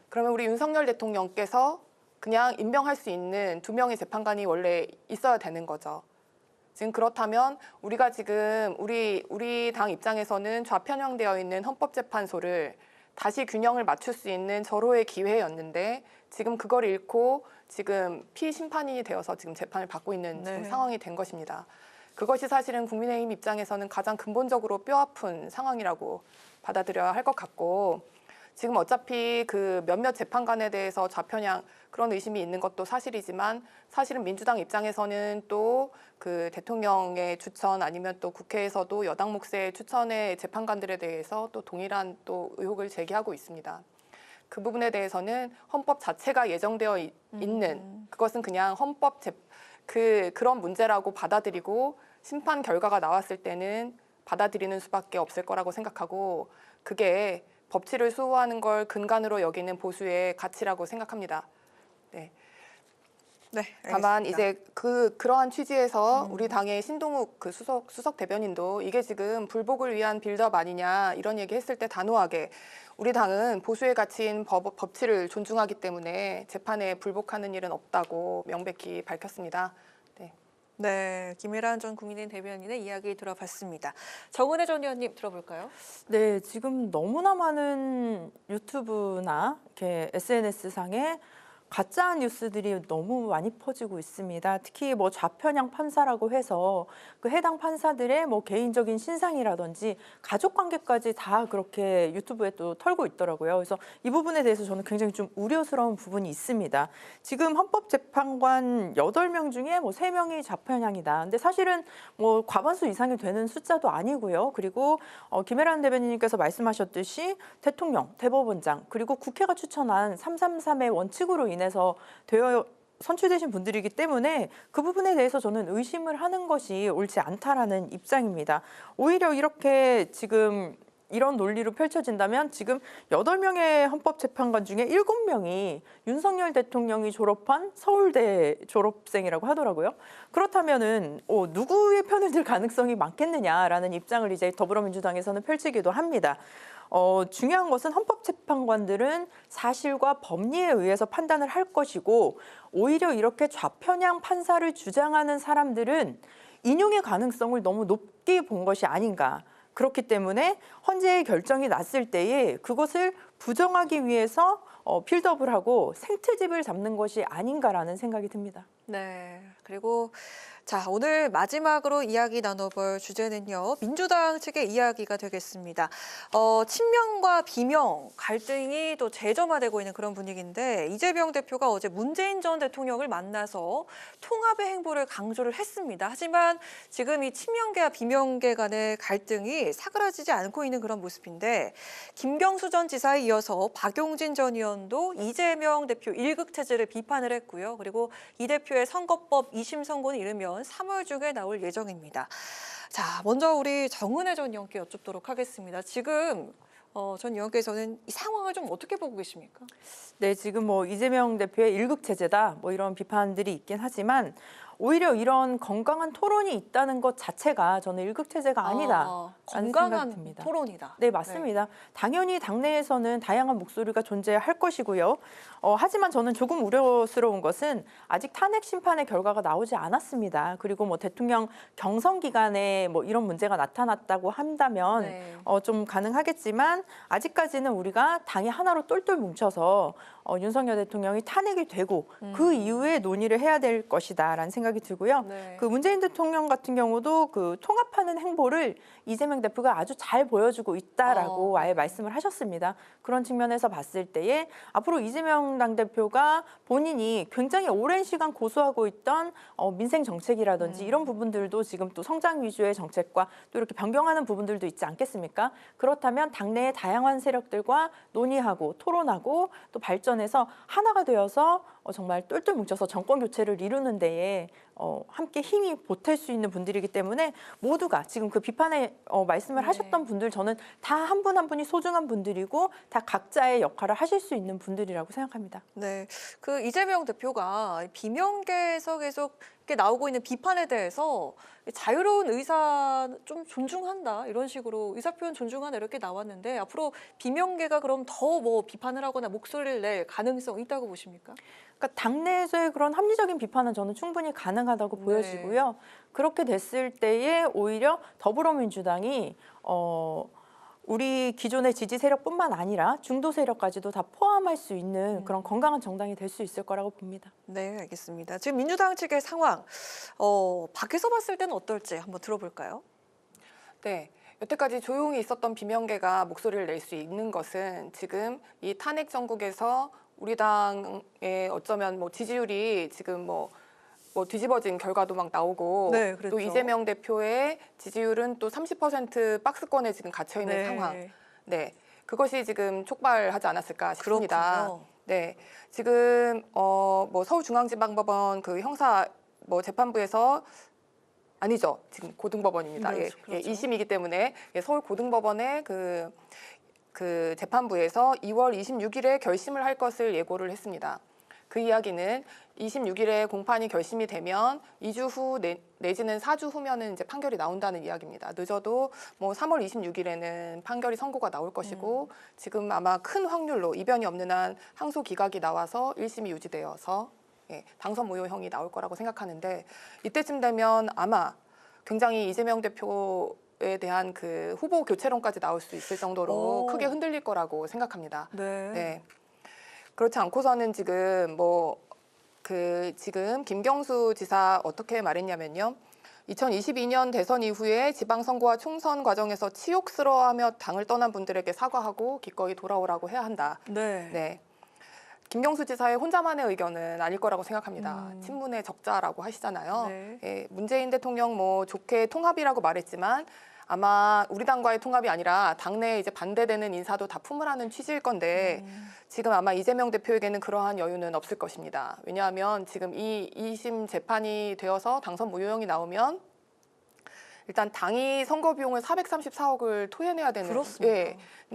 그러면 우리 윤석열 대통령께서 그냥 임명할 수 있는 2명의 재판관이 원래 있어야 되는 거죠. 지금 그렇다면 우리가 지금 우리 당 입장에서는 좌편향되어 있는 헌법재판소를 다시 균형을 맞출 수 있는 절호의 기회였는데 지금 그걸 잃고 지금 피심판인이 되어서 지금 재판을 받고 있는 지금 상황이 된 것입니다. 그것이 사실은 국민의힘 입장에서는 가장 근본적으로 뼈아픈 상황이라고 받아들여야 할 것 같고 지금 어차피 그 몇몇 재판관에 대해서 좌편향 그런 의심이 있는 것도 사실이지만 사실은 민주당 입장에서는 또 그 대통령의 추천 아니면 또 국회에서도 여당 몫의 추천의 재판관들에 대해서 또 동일한 또 의혹을 제기하고 있습니다. 그 부분에 대해서는 헌법 자체가 예정되어 있는 그것은 그냥 그런 문제라고 받아들이고 심판 결과가 나왔을 때는 받아들이는 수밖에 없을 거라고 생각하고 그게 법치를 수호하는 걸 근간으로 여기는 보수의 가치라고 생각합니다. 다만 이제 그러한 취지에서 우리 당의 신동욱 그 수석 대변인도 이게 지금 불복을 위한 빌드업 아니냐 이런 얘기했을 때 단호하게 우리 당은 보수의 가치인 법치를 존중하기 때문에 재판에 불복하는 일은 없다고 명백히 밝혔습니다. 네, 김혜란 전 국민의힘 대변인의 이야기 들어봤습니다. 정은혜 전 의원님 들어볼까요? 네, 지금 너무나 많은 유튜브나 이렇게 SNS상에 가짜 뉴스들이 너무 많이 퍼지고 있습니다. 특히 뭐 좌편향 판사라고 해서 그 해당 판사들의 뭐 개인적인 신상이라든지 가족 관계까지 다 그렇게 유튜브에 또 털고 있더라고요. 그래서 이 부분에 대해서 저는 굉장히 좀 우려스러운 부분이 있습니다. 지금 헌법재판관 8명 중에 뭐 3명이 좌편향이다. 근데 사실은 뭐 과반수 이상이 되는 숫자도 아니고요. 그리고 김혜란 대변인님께서 말씀하셨듯이 대통령, 대법원장 그리고 국회가 추천한 333의 원칙으로 인해서 선출되신 분들이기 때문에 그 부분에 대해서 저는 의심을 하는 것이 옳지 않다라는 입장입니다. 오히려 이렇게 지금 이런 논리로 펼쳐진다면 지금 8명의 헌법재판관 중에 7명이 윤석열 대통령이 졸업한 서울대 졸업생이라고 하더라고요. 그렇다면은 누구의 편을 들 가능성이 많겠느냐라는 입장을 이제 더불어민주당에서는 펼치기도 합니다. 중요한 것은 헌법재판관들은 사실과 법리에 의해서 판단을 할 것이고 오히려 이렇게 좌편향 판사를 주장하는 사람들은 인용의 가능성을 너무 높게 본 것이 아닌가. 그렇기 때문에 헌재의 결정이 났을 때에 그것을 부정하기 위해서 필드업을 하고 생트집을 잡는 것이 아닌가라는 생각이 듭니다. 네, 그리고 자, 오늘 마지막으로 이야기 나눠볼 주제는요. 민주당 측의 이야기가 되겠습니다. 친명과 비명 갈등이 또 재점화되고 있는 그런 분위기인데 이재명 대표가 어제 문재인 전 대통령을 만나서 통합의 행보를 강조를 했습니다. 하지만 지금 이 친명계와 비명계 간의 갈등이 사그라지지 않고 있는 그런 모습인데 김경수 전 지사에 이어서 박용진 전 의원도 이재명 대표 일극체제를 비판을 했고요. 그리고 이 대표의 선거법 2심 선고는 이르면 3월 중에 나올 예정입니다. 자, 먼저 우리 정은혜 전 의원께 여쭙도록 하겠습니다. 지금 전 의원께서는 이 상황을 좀 어떻게 보고 계십니까? 네, 지금 뭐 이재명 대표의 일극체제다 뭐 이런 비판들이 있긴 하지만 오히려 이런 건강한 토론이 있다는 것 자체가 저는 일극체제가 아니다. 건강한 토론이다. 네, 맞습니다. 네. 당연히 당내에서는 다양한 목소리가 존재할 것이고요. 하지만 저는 조금 우려스러운 것은 아직 탄핵 심판의 결과가 나오지 않았습니다. 그리고 뭐 대통령 경선 기간에 뭐 이런 문제가 나타났다고 한다면 네. 좀 가능하겠지만 아직까지는 우리가 당이 하나로 똘똘 뭉쳐서 윤석열 대통령이 탄핵이 되고 그 이후에 논의를 해야 될 것이다라는 생각이 들고요. 네. 그 문재인 대통령 같은 경우도 그 통합하는 행보를 이재명 대표가 아주 잘 보여주고 있다라고 아예 말씀을 하셨습니다. 그런 측면에서 봤을 때에 앞으로 이재명 당대표가 본인이 굉장히 오랜 시간 고수하고 있던 민생 정책이라든지 이런 부분들도 지금 또 성장 위주의 정책과 또 이렇게 변경하는 부분들도 있지 않겠습니까? 그렇다면 당내의 다양한 세력들과 논의하고 토론하고 또 발전해서 하나가 되어서 정말 똘똘 뭉쳐서 정권 교체를 이루는 데에 함께 힘이 보탤 수 있는 분들이기 때문에 모두가 지금 그 비판의 말씀을 하셨던 분들 저는 다 한 분 한 분이 소중한 분들이고 다 각자의 역할을 하실 수 있는 분들이라고 생각합니다. 네, 그 이재명 대표가 비명계에서 계속 이렇게 나오고 있는 비판에 대해서 자유로운 의사 좀 존중한다 이런 식으로 의사표현 존중한다 이렇게 나왔는데 앞으로 비명계가 그럼 더 뭐 비판을 하거나 목소리를 낼 가능성이 있다고 보십니까? 그러니까 당내에서의 그런 합리적인 비판은 저는 충분히 가능하다고 보여지고요. 그렇게 됐을 때에 오히려 더불어민주당이 우리 기존의 지지 세력뿐만 아니라 중도 세력까지도 다 포함할 수 있는 그런 건강한 정당이 될 수 있을 거라고 봅니다. 네, 알겠습니다. 지금 민주당 측의 상황, 밖에서 봤을 때는 어떨지 한번 들어볼까요? 네. 여태까지 조용히 있었던 비명계가 목소리를 낼 수 있는 것은 지금 이 탄핵 정국에서 우리 당의 어쩌면 뭐 지지율이 지금 뭐 뒤집어진 결과도 막 나오고 네, 그렇죠. 또 이재명 대표의 지지율은 또 30% 박스권에 지금 갇혀 있는 상황. 네, 그것이 지금 촉발하지 않았을까 싶습니다. 그렇군요. 네, 지금 뭐 서울중앙지방법원 그 형사 뭐 재판부에서 아니죠, 지금 고등법원입니다. 네, 예, 그렇죠. 2심이기 때문에 서울 고등법원의 그 재판부에서 2월 26일에 결심을 할 것을 예고를 했습니다. 그 이야기는 26일에 공판이 결심이 되면 2주 후 내지는 4주 후면은 이제 판결이 나온다는 이야기입니다. 늦어도 뭐 3월 26일에는 판결이 선고가 나올 것이고 지금 아마 큰 확률로 이변이 없는 한 항소 기각이 나와서 1심이 유지되어서 당선 무효형이 나올 거라고 생각하는데 이때쯤 되면 아마 굉장히 이재명 대표에 대한 그 후보 교체론까지 나올 수 있을 정도로 크게 흔들릴 거라고 생각합니다. 네. 그렇지 않고서는 지금 지금 김경수 지사 어떻게 말했냐면요. 2022년 대선 이후에 지방선거와 총선 과정에서 치욕스러워하며 당을 떠난 분들에게 사과하고 기꺼이 돌아오라고 해야 한다. 네. 김경수 지사의 혼자만의 의견은 아닐 거라고 생각합니다. 친문의 적자라고 하시잖아요. 예, 문재인 대통령 뭐 좋게 통합이라고 말했지만 아마 우리 당과의 통합이 아니라 당내에 이제 반대되는 인사도 다 품으라는 취지일 건데 지금 아마 이재명 대표에게는 그러한 여유는 없을 것입니다. 왜냐하면 지금 이 2심 재판이 되어서 당선 무효형이 나오면 일단 당이 선거 비용을 434억을 토해내야 되는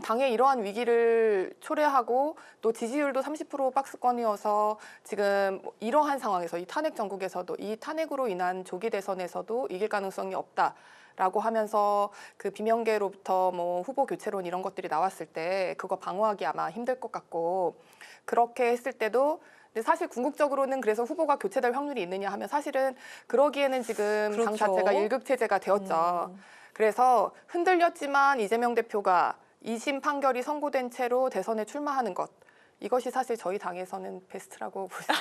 당의 이러한 위기를 초래하고 또 지지율도 30% 박스권이어서 지금 이러한 상황에서 이 탄핵 정국에서도 이 탄핵으로 인한 조기 대선에서도 이길 가능성이 없다라고 하면서 그 비명계로부터 뭐 후보 교체론 이런 것들이 나왔을 때 그거 방어하기 아마 힘들 것 같고 그렇게 했을 때도 근데 사실 궁극적으로는 그래서 후보가 교체될 확률이 있느냐 하면 사실은 그러기에는 지금 당 자체가 일극체제가 되었죠. 그래서 흔들렸지만 이재명 대표가 2심 판결이 선고된 채로 대선에 출마하는 것 이것이 사실 저희 당에서는 베스트라고 보시죠.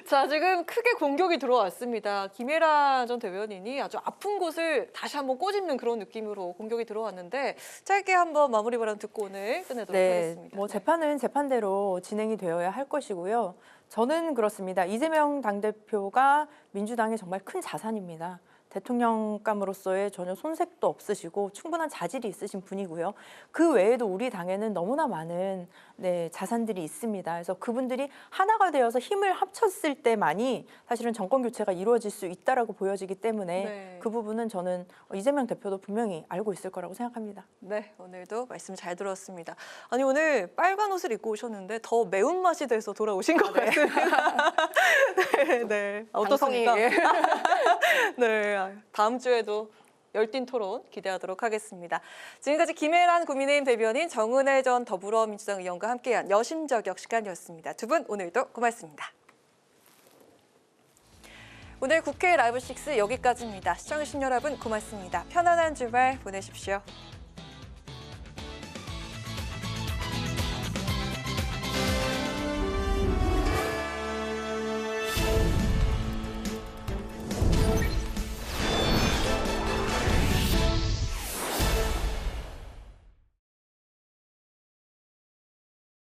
자, 지금 크게 공격이 들어왔습니다. 김예란 전 대변인이 아주 아픈 곳을 다시 한번 꼬집는 그런 느낌으로 공격이 들어왔는데 짧게 한번 마무리 발언 듣고 오늘 끝내도록 하겠습니다. 뭐 재판은 재판대로 진행이 되어야 할 것이고요. 저는 그렇습니다. 이재명 당대표가 민주당의 정말 큰 자산입니다. 대통령감으로서의 전혀 손색도 없으시고 충분한 자질이 있으신 분이고요. 그 외에도 우리 당에는 너무나 많은 자산들이 있습니다. 그래서 그분들이 하나가 되어서 힘을 합쳤을 때만이 사실은 정권 교체가 이루어질 수 있다라고 보여지기 때문에 그 부분은 저는 이재명 대표도 분명히 알고 있을 거라고 생각합니다. 네, 오늘도 말씀 잘 들었습니다. 아니 오늘 빨간 옷을 입고 오셨는데 더 매운맛이 돼서 돌아오신 것 같습니다. 네. 어떻습니까? 네. 다음 주에도 열띤 토론 기대하도록 하겠습니다. 지금까지 김혜란 국민의힘 대변인, 정은혜 전 더불어민주당 의원과 함께한 여심저격 시간이었습니다. 두 분 오늘도 고맙습니다. 오늘 국회 라이브 6 여기까지입니다. 시청해주신 여러분 고맙습니다. 편안한 주말 보내십시오.